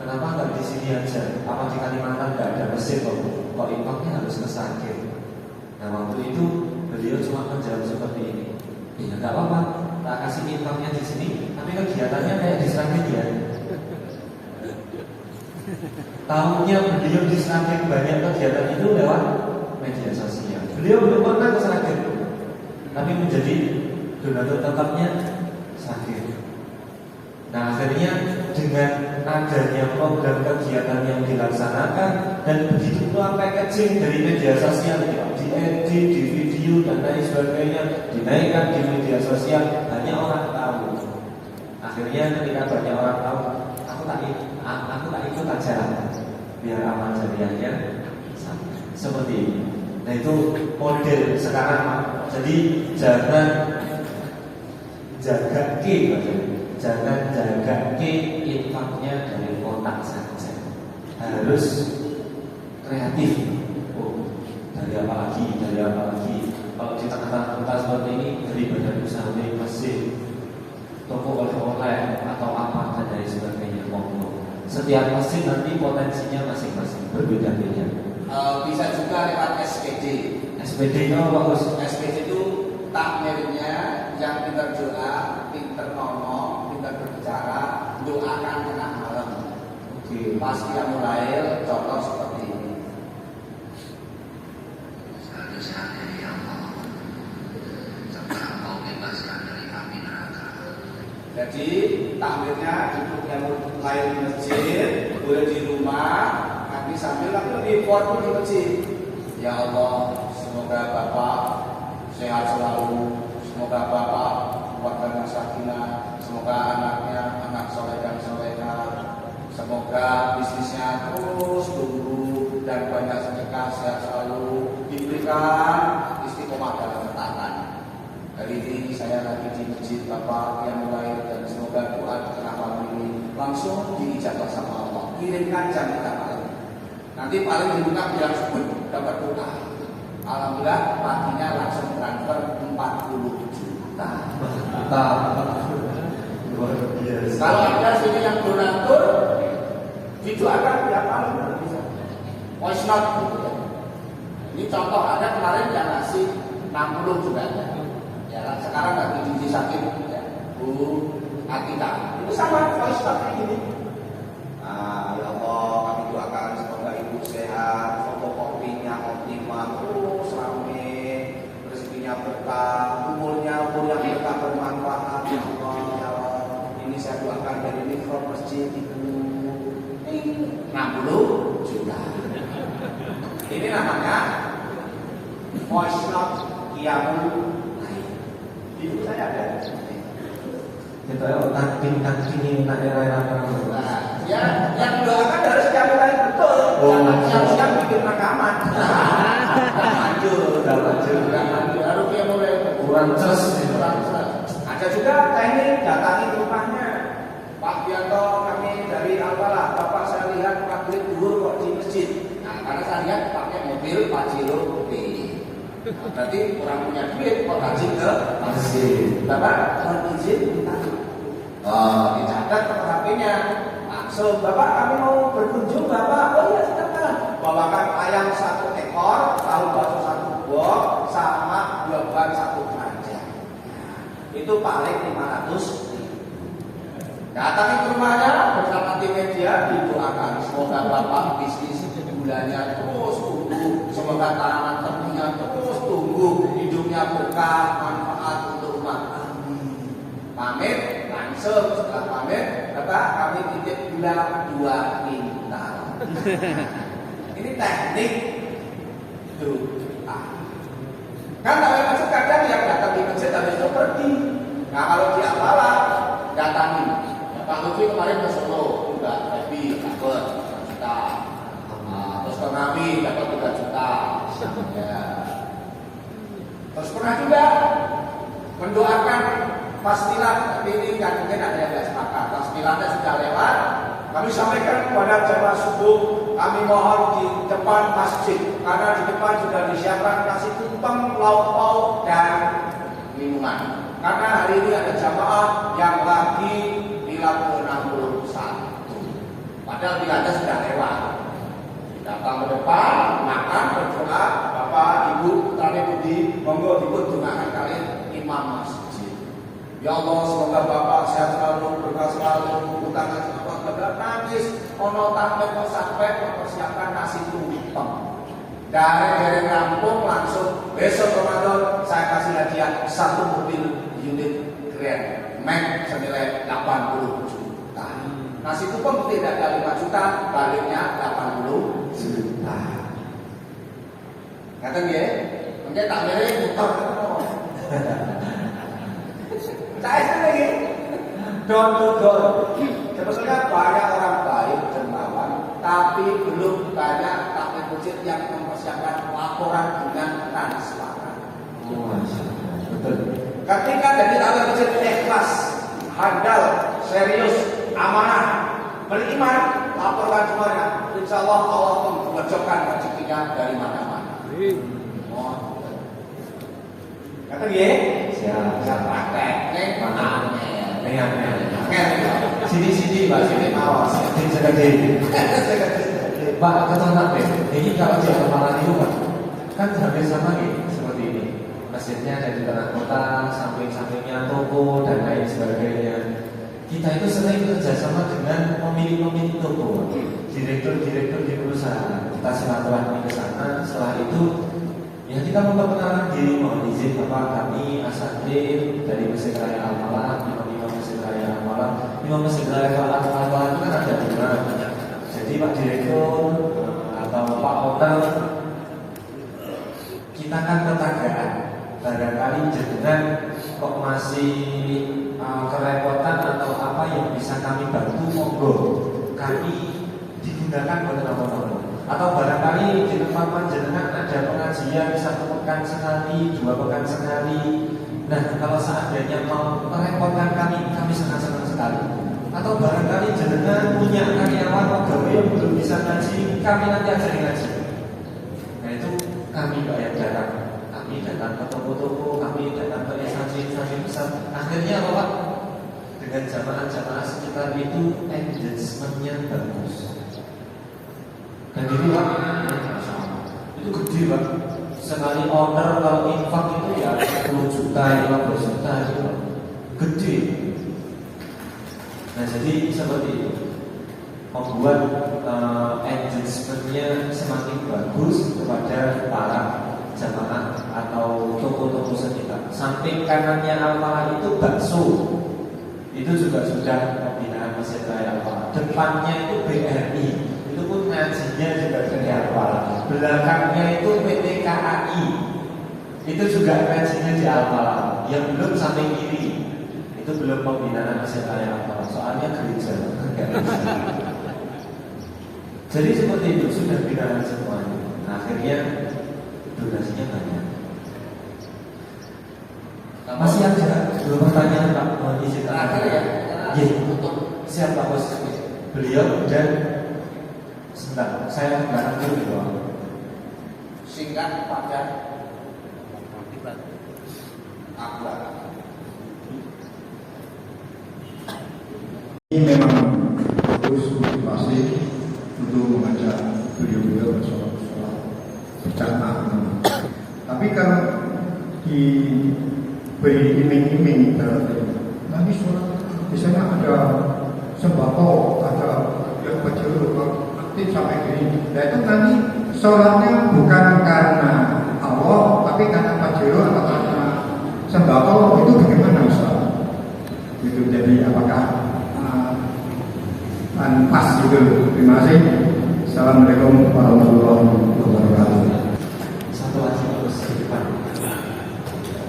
kenapa nggak di sini aja? Apa di Kalimantan nggak ada mesin kok infaknya harus ke Sragen? Nah waktu itu beliau cuma menjawab seperti ini. Ya nggak apa-apa, tak kasih infaknya di sini, tapi kegiatannya kayak di Sragen ya. Tahunnya beliau di Sragen banyak kegiatan itu lewat media sosial. Beliau belum pernah ke Sragen, tapi menjadi donatur tetapnya Sragen. Nah akhirnya dengan adanya program kegiatan yang dilaksanakan dan begitu sampai kecil dari media sosial, diedit, di video dan lain sebagainya, dinaikkan di media sosial, banyak orang tahu. Akhirnya ketika banyak orang tahu, aku tak ikut aja, biar aman jariahnya seperti ini. Nah itu model sekarang. Jadi jangan jaga jangan jaga infaknya dari kotak saja, harus kreatif. Dari apa lagi? Kalau di tengah-tengah seperti ini, dari badan usaha masjid, toko oleh-oleh atau apa dan lain sebagainya. Setiap masjid nanti potensinya masing-masing berbeda-beda. Bisa juga lewat SPD. SPD itu bagus. SPD itu takmirnya yang pintar doa, pintar ngomong, pintar berbicara, doakan tengah malam. Oke. Pas dia mulai contoh seperti ini. Jadi takmirnya duduknya mulai di masjid, boleh di rumah, nanti sambil di foto di masjid. Ya Allah, semoga Bapak sehat selalu, semoga Bapak keluarga sakinah, semoga anaknya anak soleh dan soleha, semoga bisnisnya terus tumbuh dan banyak sedekah, sehat selalu, diberikan istiqomah dalam ketaatan. Hari ini saya lagi di masjid Bapak yang mulai, dan semoga doa di tengah malam ini langsung diijabah sama Allah. Kirimkan jam kita malam. Nanti paling dibuka bilang sebut dapat doa. Alhamdulillah paginya langsung transfer 40 juta. Luar biasa. Kalau ada sini yang donatur, didoakan tiap malam bisa. Voice note gitu ya. Ini contoh ada kemarin yang ngasih 60 juga ada. Ya, sekarang lagi di sakit ya, Bu Akita. Itu sama voice note kayak gini. Ya Allah, kami doakan semoga ibu sehat, fotokopinya optimal, terus rame, rezekinya berkah, umurnya umur yang berkah bermanfaat. Ya Allah, ya Allah, ini saya doakan dari mikro masjid ibu. Ini 60 juta. Ini namanya voice note Qiyamul. Ibu saya ada. Kita tangking nak era-era Nah, yang doakan harus setiap mulai betul. Jangan siap-siap bikin rekaman. Udah lanjut. Harus dia mulai kurang jelas. Ada juga teknik datangi rumahnya. Pak Bianto, kami dari Alpala. Bapak saya lihat maghrib duhur kok di masjid. Nah, karena saya lihat pakai mobil Pajero gede. Berarti orang punya duit kok rajin ke masjid. Bapak mohon izin minta. Dicatat ke HP-nya. Langsung, Bapak kami mau berkunjung Bapak. Oh iya silakan. Bawakan ayam 1 ekor, tahu bakso 1 box, sama 2 ban 1 keranjang. Itu paling 500. Datangi ke rumahnya bersama tim media, didoakan semoga Bapak bisnis bulannya terus tumbuh, semoga tanaman tebunya terus tumbuh, hidupnya berkah, manfaat untuk umat. Amin. Pamit langsung, setelah pamit Bapak kami titip gula 2 kintal. Ini teknik doa. Kan namanya masuk kadang yang datang di masjid habis itu pergi. Nah kalau di apalah datangi. Ya, Pak Lutfi kemarin ke Solo juga happy dapat 1 juta. Terus ke Nabi dapat 3 juta. Ya. Terus pernah juga mendoakan pastilah, tapi ini kan mungkin ada yang tidak sepakat. Pastilahnya sudah lewat. Kami sampaikan kepada jamaah subuh, kami mohon di depan masjid, karena di depan sudah disiapkan nasi tumpeng, lauk pauk dan minuman. Karena hari ini ada jamaah yang lagi di Labu 61. Pada Padahal bila Anda sudah lewat, datang ke depan, makan, berdoa, Bapak, Ibu, putra Budi, monggo ikut doakan kalian imam masjid. Ya Allah, semoga Bapak sehat selalu, berkah selalu, utang apa nangis, ono tampil kok sampai mempersiapkan nasi tumpeng. Dari rampung langsung besok Ramadan saya kasih hadiah 1 mobil unit Grand Max senilai 80 juta. Nasi tumpeng tidak ada 5 juta, baliknya 80 juta. Ngaten nggih? Mengke tak milih muter. Saya lagi. Don to don. Sebetulnya banyak orang baik dermawan, tapi belum banyak takmir masjid yang mempersiapkan laporan dengan transparan. Betul. Ketika jadi takmir masjid ikhlas, handal, serius, amanah, beriman, laporkan semuanya. Insya Allah Allah mempercokkan rezekinya dari mana-mana. Kata dia, siap praktek, Sini Pak, sini awas. Sini. Pak, ketonton deh. Ini kalau di kepala itu Pak, kan hampir sama nih seperti ini. Masjidnya ada di tengah kota, samping-sampingnya toko dan lain sebagainya. Kita itu sering kerjasama dengan pemilik-pemilik toko, direktur-direktur di perusahaan. Kita silaturahmi ke sana. Setelah itu, ya kita memperkenalkan diri, mohon izin Bapak, kami Asatid dari Masjid Raya Al-Falah, Imam Masjid Raya Al-Falah. Imam Masjid Raya Al-Falah itu kan ada 5. Jadi Pak Direktur atau Pak Hotel, kita kan tetanggaan. Barangkali jenengan kok masih kerepotan atau apa yang bisa kami bantu, monggo kami digunakan buat apa-apa. Atau barangkali di tempat panjenengan ada pengajian 1 pekan sekali, 2 pekan sekali. Nah, kalau seandainya mau merepotkan kami sangat senang sekali. Atau barangkali jenengan punya karyawan pegawai yang belum bisa ngaji, kami nanti ajari ngaji. Nah itu kami Pak yang datang. Kami datang ke toko-toko, kami datang ke instansi-instansi besar. Akhirnya apa Pak? Dengan jamaah-jamaah sekitar itu engagement-nya bagus. Dan itu Pak, itu gede Pak. Sekali order kalau infak itu ya 10 juta, 15 juta itu Pak. Gede. Nah jadi seperti itu, membuat engagement-nya semakin bagus kepada para jamaah atau toko-toko sekitar. Samping kanannya Al-Falah itu bakso, itu juga sudah pembinaan Masjid Raya Al-Falah. Depannya itu BRI, itu pun ngajinya juga dari Al-Falah. Belakangnya itu PT KAI, itu juga ngajinya di Al-Falah. Yang belum samping kiri, itu belum pembinaan Masjid Raya Al-Falah. Soalnya gereja. Jadi seperti itu, sudah binaan semuanya. Nah, akhirnya donasinya banyak. Masih ada 2 pertanyaan Pak, mohon izin terakhir ya. Untuk siapa Bos? Beliau dan sebentar, saya barang dulu di bawah. singkat padat akurat. Ini memang terus motivasi untuk mengajak beliau-beliau bersolat berjamaah. Tapi kalau diberi iming-iming nanti sholat di sana ada sembako, ada yang baju aktif sampai gini. Nah itu nanti sholatnya bukan karena Allah, tapi karena baju atau karena sembako, itu bagaimana Ustaz? Itu jadi apakah pas gitu. Terima kasih. Assalamualaikum warahmatullahi wabarakatuh. Satu lagi terus ke depan.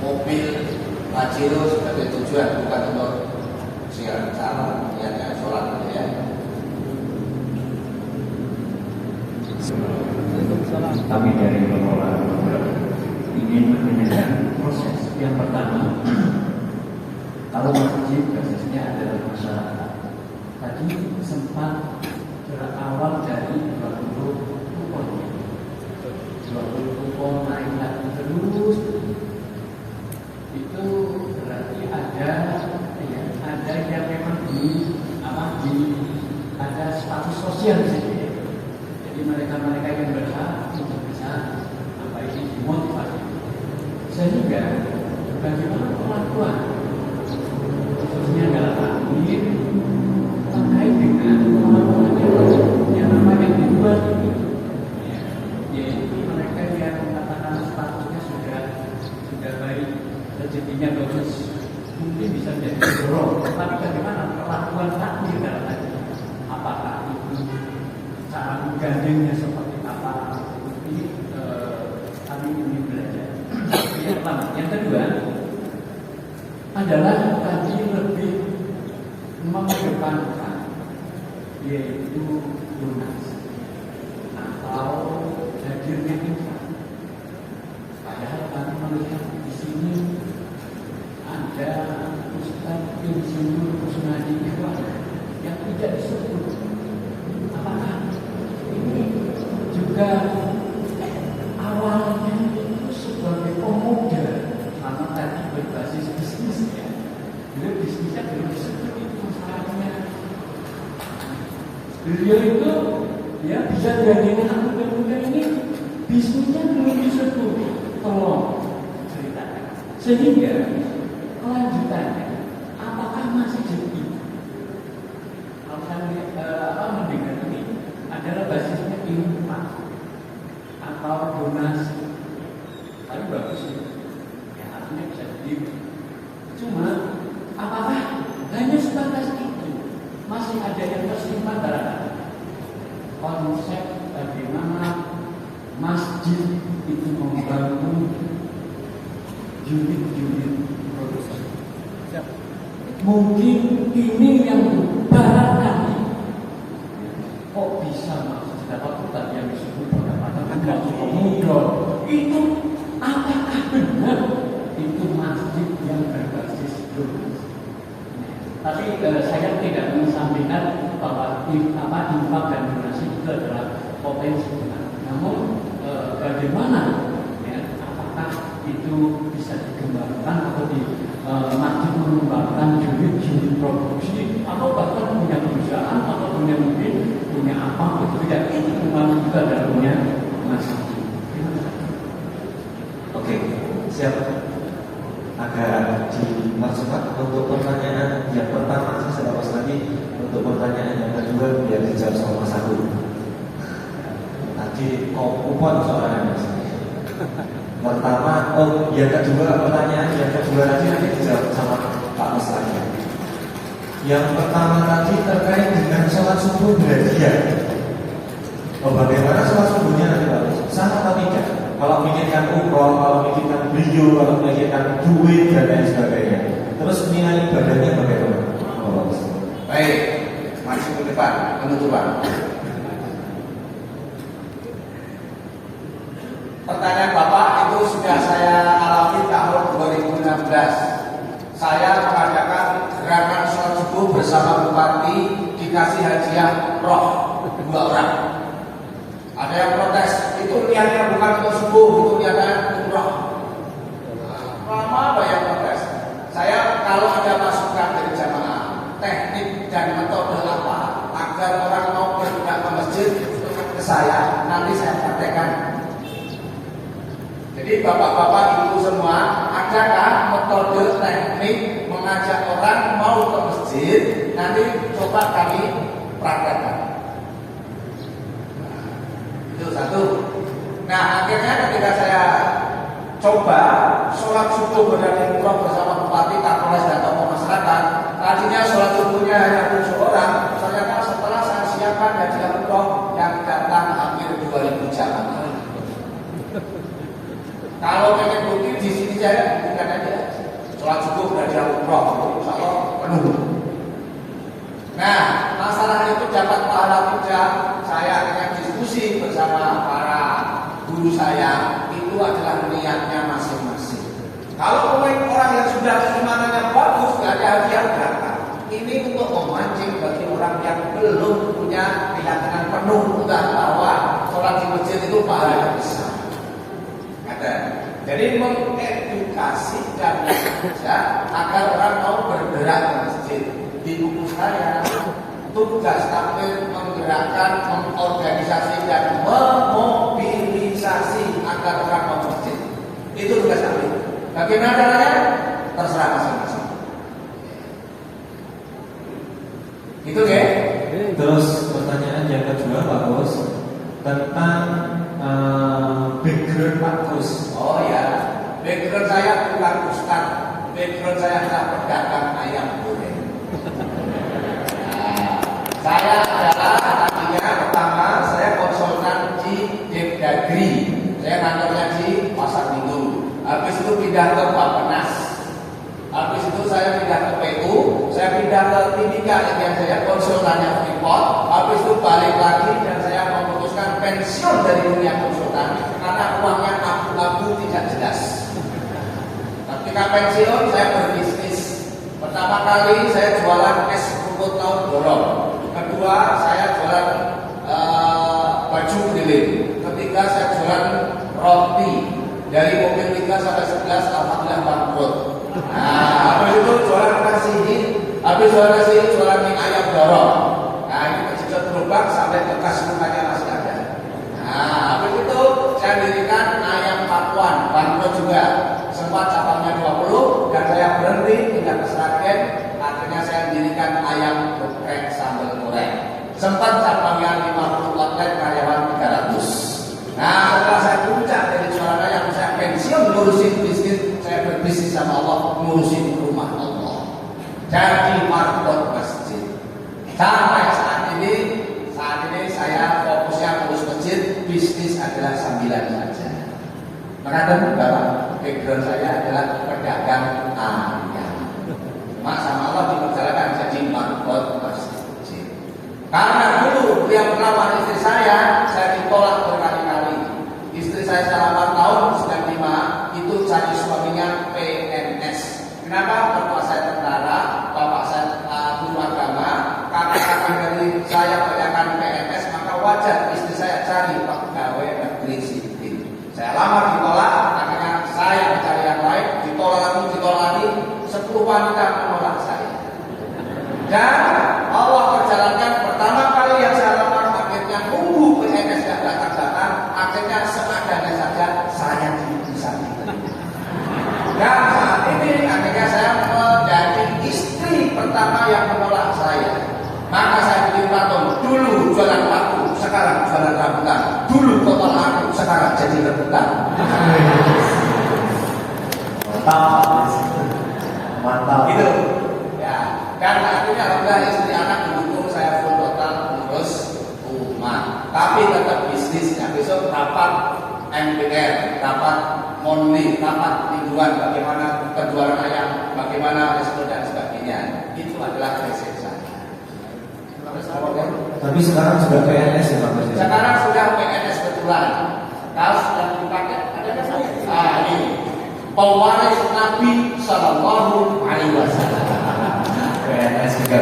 Mobil Pajero sebagai tujuan, bukan untuk siaran salam ya, sholat gitu ya. Kami dari pengelola ingin menanyakan proses yang pertama. Kalau masjid basisnya adalah masyarakat. Tadi sempat berawal dari 20 kupon, 20 kupon naik lagi terus. Itu berarti ada yang memang ada status sosial juga bagaimana perlakuan khususnya dalam takdir terkait dengan orang-orang yang namanya dibuat ini, yaitu mereka yang katakan statusnya sudah baik, rezekinya bagus, mungkin bisa menjadi dorong. Tapi bagaimana perlakuan takdir dalam hal ini? Apakah itu cara menggandengnya seperti apa? Ini kami ingin belajar. Yang pertama, yang kedua adalah tadi lebih mengedepankan, yaitu donasi atau hadirnya infak. Padahal kami melihat di sini ada Ustaz Insinyur Kusnadi yang tidak disebut. Apakah ini juga awalnya itu sebagai pemuda, karena tadi berbasis bisnisnya, beliau bisnisnya belum disebut itu masalahnya. Beliau itu ya bisa jadi anak muda ini bisnisnya belum disebut, tolong ceritakan. Sehingga kelanjutannya, apakah masih jadi? Kalau saya mendengar ini adalah basisnya infak atau donasi, tapi bagus ya, artinya bisa jadi. Cuma apakah hanya sebatas itu? Masih ada yang tersimpan dalam konsep bagaimana masjid itu membangun unit-unit produksi. Mungkin ini yang barangkali kok bisa masuk dapat tadi yang disebut pendapatan enggak pemuda itu, apakah benar itu masjid yang berbasis donasi? Tapi saya tidak menyampaikan bahwa infak dan donasi itu adalah potensi benar. Namun bagaimana ya, apakah itu bisa dikembangkan atau di masjid mengembangkan unit-unit produksi atau bahkan punya perusahaan atau punya mungkin punya apa itu tidak, itu memang juga adalah punya masjid. Oke, siap. Agak dimaksudkan untuk pertanyaan yang pertama saya lepas lagi, untuk pertanyaan yang kedua biar dijawab sama Mas Agung. Tadi kupon soalnya Mas. Pertama, yang kedua pertanyaan yang kedua nanti dijawab sama Pak Mas lagi. Yang pertama tadi terkait dengan sholat subuh berhadiah. Bagaimana sholat subuhnya nanti Pak? Sah atau tidak? Kalau memikirkan umroh, kalau memikirkan beliau, kalau memikirkan duit dan lain sebagainya. Terus nilai ibadahnya bagaimana? Baik, maju ke depan, penutupan. Pertanyaan Bapak itu sudah saya alami tahun 2016. Saya mengadakan gerakan sholat subuh bersama Bupati, dikasih hadiah roh 2 orang. Ada yang protes, itu niatnya bukan untuk subuh, itu niatnya umroh. Lama banyak protes. Saya kalau ada masukan dari jamaah, teknik dan metode apa agar orang mau bergerak ke masjid ke saya, nanti saya praktekkan. Jadi bapak-bapak ibu semua, adakah metode teknik mengajak orang mau ke masjid? Nanti coba kami praktekkan. Itu satu. Nah akhirnya ketika saya coba sholat subuh berada umroh bersama Bupati, Kapolres dan tokoh masyarakat, tadinya sholat subuhnya hanya 7 orang, ternyata setelah saya siapkan hadiah umroh yang datang hampir 2.000 jamaah. Kalau pengen bukti di sini saya buktikan aja. Sholat subuh berada umroh, insya Allah penuh. Nah, masalah itu dapat pahala tidak? Saya akhirnya diskusi bersama para guru saya, itu adalah niatnya masing-masing. Kalau orang yang sudah keimanannya bagus, gak ada hadiah berapa. Ini untuk memancing bagi orang yang belum punya keyakinan penuh tentang bahwa sholat di masjid itu pahalanya besar. Jadi mengedukasi dan mengajak agar orang mau bergerak ke masjid. Di buku saya, tugas takmir menggerakkan, mengorganisasi dan memobilisasi agar orang mau masjid. Itu tugas takmir. Bagaimana caranya? Terserah masing-masing. Itu ya. Terus pertanyaan yang kedua Pak Gus tentang background Pak Gus. Oh ya, background saya bukan ustaz, background saya adalah pedagang ayam goreng. Nah, saya adalah tadinya pertama saya konsultan di Depdagri, saya kantornya di Pasar Minggu. Habis itu pindah ke Bappenas, habis itu saya pindah ke PU, saya pindah ke Timika yang saya konsultannya Freeport. Habis itu balik lagi dan saya memutuskan pensiun dari dunia konsultan karena uangnya abu-abu tidak jelas. Ketika pensiun saya berbisnis. Pertama kali saya jualan es rumput laut dorong. Kedua saya jualan baju keliling. Ketiga saya jualan roti. Dari mobil 3 sampai 11 alhamdulillah bangkrut. Nah, habis itu jualan nasi, habis jualan nasi jualan mie ayam dorong. Nah, ini kejadian berubah sampai bekas lukanya masih ada. Nah, habis itu saya dirikan ayam pakuan, bangkrut juga. Sempat cabangnya 20 dan saya berhenti pindah ke Sragen. Akhirnya saya dirikan ayam geprek sambal goreng. Sempat cabangnya 50 outlet, karyawan 300. Nah, setelah saya puncak dari jualan ayam, saya pensiun ngurusin bisnis. Saya berbisnis sama Allah, ngurusin rumah Allah. Jadi markot masjid. Sampai saat ini saya fokusnya ngurus masjid, bisnis adalah sambilan saja. Maka Bapak, background saya adalah pedagang ayam. Mak sama Allah diperjalakan jadi markot masjid. Karena dulu dia melamar istri saya ditolak berkali-kali. Istri saya selama tahun 95 itu cari suaminya PNS. Kenapa? Bapak saya tentara, bapak saya guru agama, kakak-kakak dari saya kebanyakan PNS, maka wajar istri saya cari pegawai negeri sipil. Saya lamar ditolak, akhirnya saya mencari yang lain, ditolak lagi, 10 wanita menolak saya. Dan Allah perjalankan pertama kali yang saya lamar, akhirnya nunggu PNS gak datang-datang, akhirnya seadanya saja saya bisa diterima. Dan saat ini akhirnya saya menjadi istri pertama yang menolak saya. Maka saya bikin patung, dulu jualan paku, sekarang jualan rambutan. Dulu total aku, sekarang jadi rebutan. Mantap. Gitu. Ya, dan akhirnya alhamdulillah istri anak mendukung saya full total ngurus rumah. Tapi tetap bisnisnya. Besok rapat MPR, rapat monli, rapat mingguan, bagaimana penjualan ayam, bagaimana ekspor dan sebagainya. Itu adalah prinsip saya. Tapi sekarang sudah PNS ya Pak Presiden? Sekarang sudah PNS betulan. Kalau sudah dipakai, ada kan? Ah, ini pewaris Nabi Sallallahu Alaihi Wasallam. PNS juga.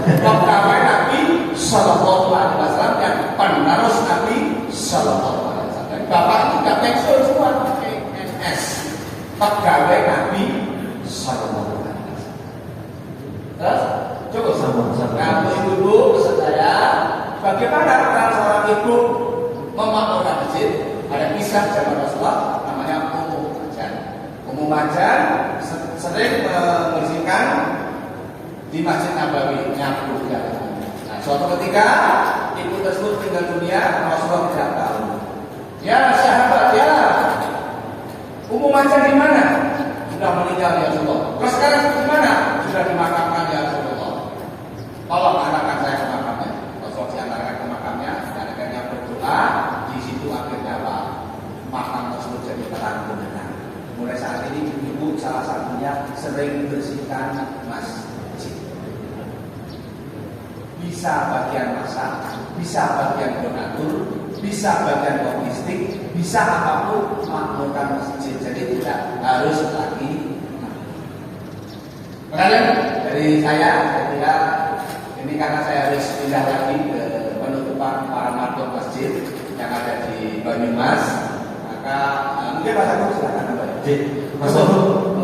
Pegawai Nabi Sallallahu Alaihi Wasallam dan penerus Nabi Sallallahu Alaihi Wasallam. Bapak tidak pensiun semua PNS, pegawai Nabi Sallallahu Alaihi Wasallam. Terus cukup Sama-sama. Nah, ibu-ibu saya, bagaimana peran seorang ibu memakmurkan masjid? Ada kisah zaman Rasulullah namanya Ummu Majan. Ummu Majan sering membersihkan di Masjid Nabawi, nyapu jalan. Nah, suatu ketika ibu tersebut tinggal dunia, Rasulullah tidak tahu. Ya sahabat, ya Ummu Majan di mana? Sudah meninggal ya Rasulullah. Terus sekarang di mana? Sudah dimakamkan ya Rasulullah. Tolong antarkan saya ke makamnya. Rasulullah diantarkan ke makamnya dan akhirnya berdoa. Di situ akhirnya makam tersebut jadi terang benderang. Mulai saat ini ibu salah satunya sering bersihkan masjid. Bisa bagian masak, bisa bagian donatur, bisa bagian logistik, bisa apapun makmurkan masjid. Jadi tidak harus lagi. Kemudian dari saya kira ini karena saya harus pindah lagi ke penutupan para marbot masjid yang ada di Banyumas, maka mungkin Mas Agung silakan Pak. Mas Agung,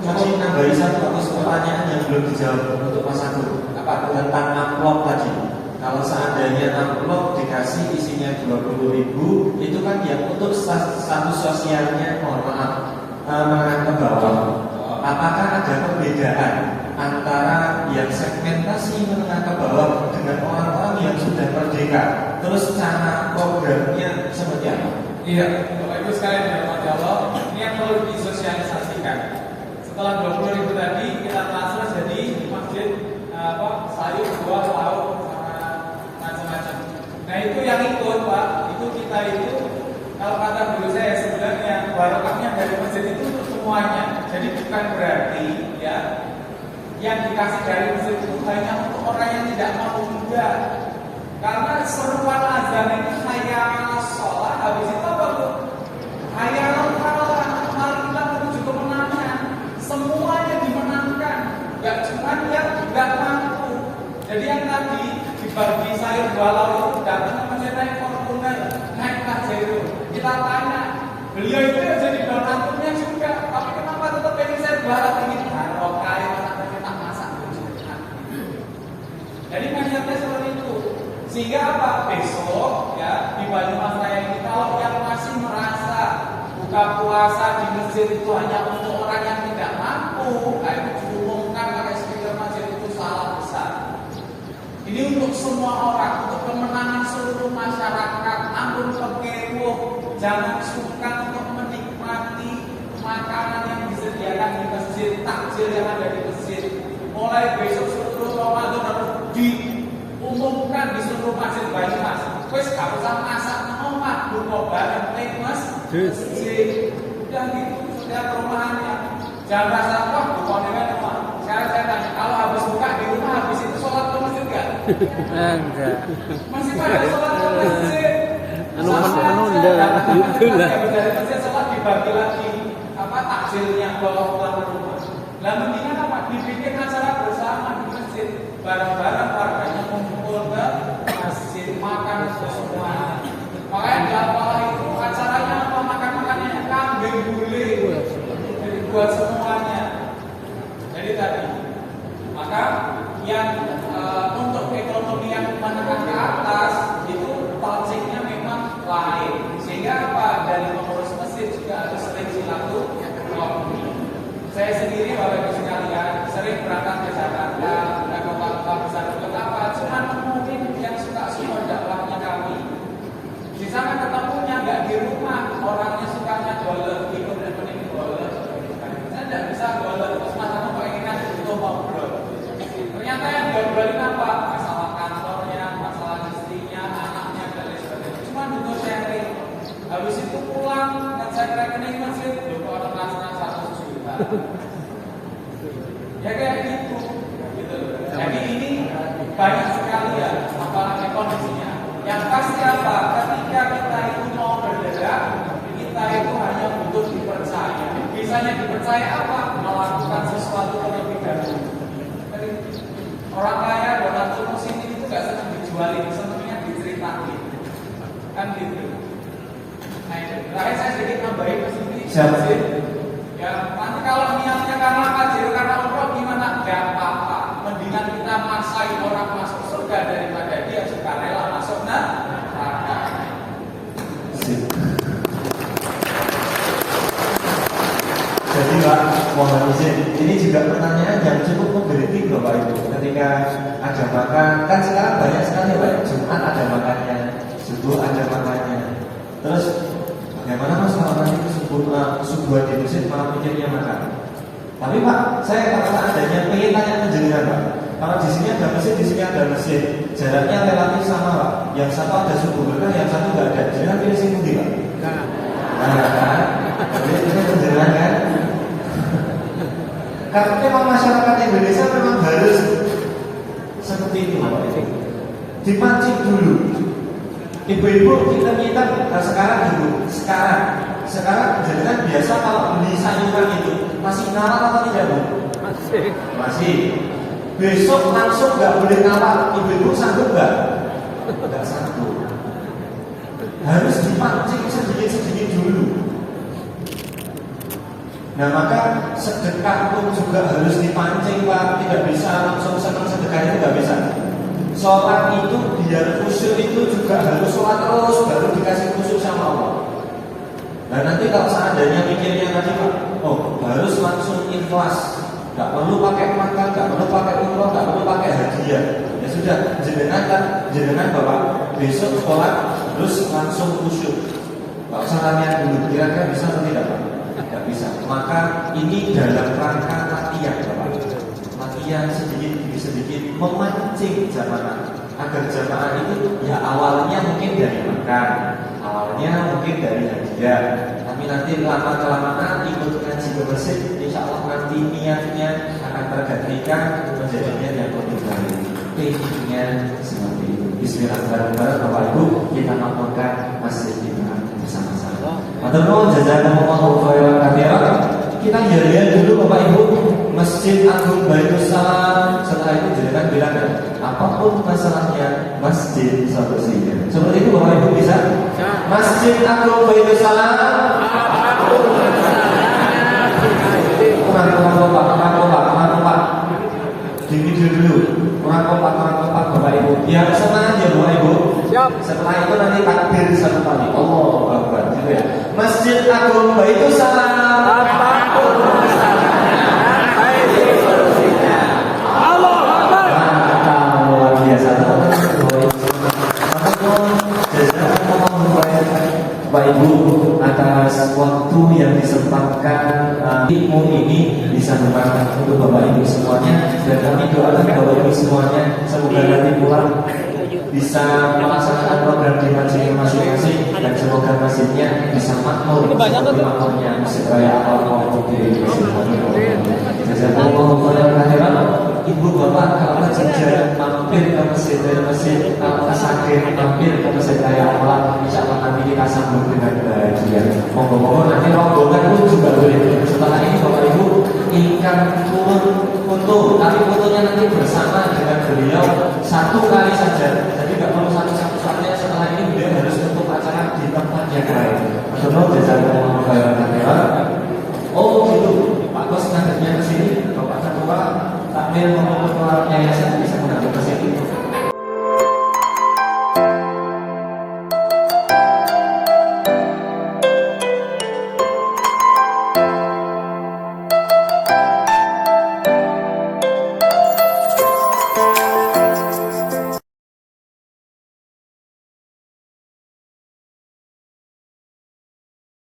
masih nambahin satu pertanyaan yang belum dijawab untuk Mas Agung. Apa tentang amplop tadi? Kalau seandainya amplop dikasih isinya 20.000, itu kan yang untuk status sosialnya mohon maaf menengah ke bawah, apakah ada perbedaan antara yang segmentasi menengah ke bawah dengan orang-orang yang sudah merdeka? Terus cara programnya seperti apa? Iya, Bapak Ibu sekalian dirahmati Allah, ini yang perlu disosialisasikan. Setelah 20.000 tadi kita transfer jadi masjid sayur, buah, lauk, sama macam-macam. Nah itu yang ikut Pak, itu kita itu kalau kata guru saya sebenarnya barokahnya dari masjid itu untuk semuanya. Jadi bukan berarti ya yang dikasih dari masjid itu hanya untuk orang yang tidak mampu juga. Karena seruan azan itu hayya 'alas shalah, habis itu apa tuh? Hayya 'alal falah, mari kita menuju kemenangan. Semuanya dimenangkan, gak cuma yang gak mampu. Jadi yang tadi dibagi sayur walau itu datang ke masjid naik Fortuner, naik Pajero. Kita tanya, beliau itu jadi donaturnya juga, tapi kenapa tetap pengen sayur walau ini? Barokah yang kita masak. Jadi maksudnya seperti itu. Sehingga apa? Besok ya di Banyumas Raya ini kalau yang masih merasa buka puasa di masjid itu hanya untuk orang yang tidak mampu, itu diumumkan pakai speaker masjid itu salah besar. Ini untuk semua orang, untuk kemenangan seluruh masyarakat. Ampun pekewo, jangan sungkan untuk menikmati makanan yang disediakan di masjid, takjil yang ada di masjid. Mulai besok seluruh Ramadan harus diumumkan di seluruh masjid Banyumas. Wes gak usah masak nomah, buka bareng mas masjid. Udah gitu, sudah perumahannya. Jangan rasa wah buka dengan rumah. Sekarang saya tanya, kalau habis buka di rumah, habis itu sholat ke masjid enggak? Enggak. Masih pada sholat ke masjid. Menunda itu lah. Dari masjid sholat dibagi lagi takjilnya bawa pulang ke rumah. Lah mendingan apa? Dibikin acara bersama di masjid, bareng-bareng warganya kumpul ke masjid, makan semua. Makanya di awal itu acaranya apa? Makan-makannya kambing gulai. Jadi buat semuanya. Jadi tadi, maka yang untuk ekonomi yang menengah ke atas itu touchingnya memang lain. Sehingga apa? Dari pengurus masjid juga harus sering silaturahmi. Saya sendiri Bapak Ibu sekalian sering berangkat ke Jakarta, ke kota-kota besar apa, cuma mungkin yang suka semua dakwahnya kami. Di sana ketemunya nggak di rumah, orangnya sukanya golek, ikut rekening golek. Saya tidak bisa golek, terus masalah pengen itu ngobrol. Ternyata yang diobrolin apa? Masalah kantornya, masalah istrinya, anaknya dan lain sebagainya. Cuma untuk sharing. Habis itu pulang ngecek rekening masjid, lupa ada transfer 1 juta. Ya kayak gitu. Jadi ini banyak sekali ya apalagi kondisinya. Yang pasti apa? Ketika kita itu mau bergerak, kita itu hanya butuh dipercaya. Bisanya dipercaya apa? Melakukan sesuatu terlebih dahulu. Orang kaya donatur sini itu gak senang dijualin, senangnya diceritain. Kan gitu. Nah itu, terakhir saya sedikit nambahin ke sini. Siapa sih? Ya, nanti kalau niatnya karena Pajero, karena umroh gimana? Gak apa-apa. Mendingan kita maksain orang masuk surga daripada dia suka rela masuk neraka. Jadi Pak, mohon izin, ini juga pertanyaan yang cukup menggelitik loh Pak Ibu. Ketika ada makan, kan sekarang banyak sekali Pak, Jumat ada makannya, subuh ada makannya. Terus bagaimana Mas kalau nanti subuh di masjid malah mikirnya makan? Tapi Pak, saya kalau adanya pengen tanya penjelasan Pak. Kalau di sini ada masjid, di sini ada masjid, jaraknya relatif sama Pak. Yang satu ada subuh berkah, yang satu nggak ada. Jangan pilih sini Pak. Nah kan, ini penjelasan kan? Karena memang masyarakat Indonesia memang harus seperti itu Pak. Dipancing dulu. Ibu-ibu kita sekarang dulu, sekarang jadikan biasa kalau beli sayuran itu masih nawar atau tidak Bu? Masih. Besok langsung nggak boleh nawar, ibu-ibu sanggup nggak? Nggak sanggup. Harus dipancing sedikit-sedikit dulu. Nah maka sedekah pun juga harus dipancing Pak. Tidak bisa langsung senang sedekah itu nggak bisa. Sholat itu biar khusyuk itu juga harus sholat terus baru dikasih khusyuk sama Allah. Nah nanti kalau seandainya mikirnya tadi Pak, ikhlas, nggak perlu pakai makan, nggak perlu pakai umroh, nggak perlu pakai hadiah. Ya sudah, jenengan bapak besok sholat terus langsung khusyuk. Pak sarannya dulu kira-kira bisa atau tidak Pak? Tidak bisa. Maka ini dalam rangka latihan Bapak. Latihan sedikit demi sedikit memancing jamaah agar jamaah itu ya awalnya mungkin dari makan, awalnya mungkin dari hadiah, tapi nanti lama kelamaan ikut ngaji ke masjid, insya Allah nanti niatnya akan tergantikan menjadi niat yang lebih baik. Intinya seperti itu. Bismillahirrahmanirrahim. Bapak Ibu, kita laporkan masjid kita bersama-sama. Matur jazakumullahu khairan katsiran. Kita lihat dulu Bapak Ibu Masjid Agung Baitulsalam. Setelah itu jenengan bilang apapun masalahnya masjid solusinya. Seperti itu Bapak Ibu bisa? Masjid Agung Baitulsalam. Kurang kompak. Dingin dulu. Kurang kompak Bapak Ibu. Yang senang aja Bapak Ibu. Siap. Setelah itu nanti takbir satu kali. Allahu Akbar gitu ya. Masjid Agung Baitulsalam. Apapun masalahnya, baik solusinya. Allahu Akbar. Luar biasa. Bapak Ibu atas waktu yang disempatkan ilmu ini disampaikan untuk Bapak Ibu semuanya, dan kami doakan Bapak Ibu semuanya semoga nanti pulang bisa melaksanakan program di masjid masing-masing dan semoga masjidnya bisa makmur seperti makmurnya Masjid Raya Al-Fatihah di Jazakumullahu khairan. Ibu bapak kalau saja mampir ke masjid kalau sakit mampir ke Masjid Raya Al-Fatihah, insya Allah nanti kita sambut dengan bahagia. Monggo-monggo nanti rombongan pun juga boleh. Setelah ini Bapak Ibu ingin turun foto, tapi fotonya nanti bersama dengan beliau satu kali saja. Jadi nggak perlu satu-satu saja. Setelah ini beliau harus untuk acara di tempat yang lain. Maksudnya jazakumullahu khairan katsiran. Oh gitu, Pak Bos ngadepnya ke sini, Bapak Ketua takmir maupun ketua yayasan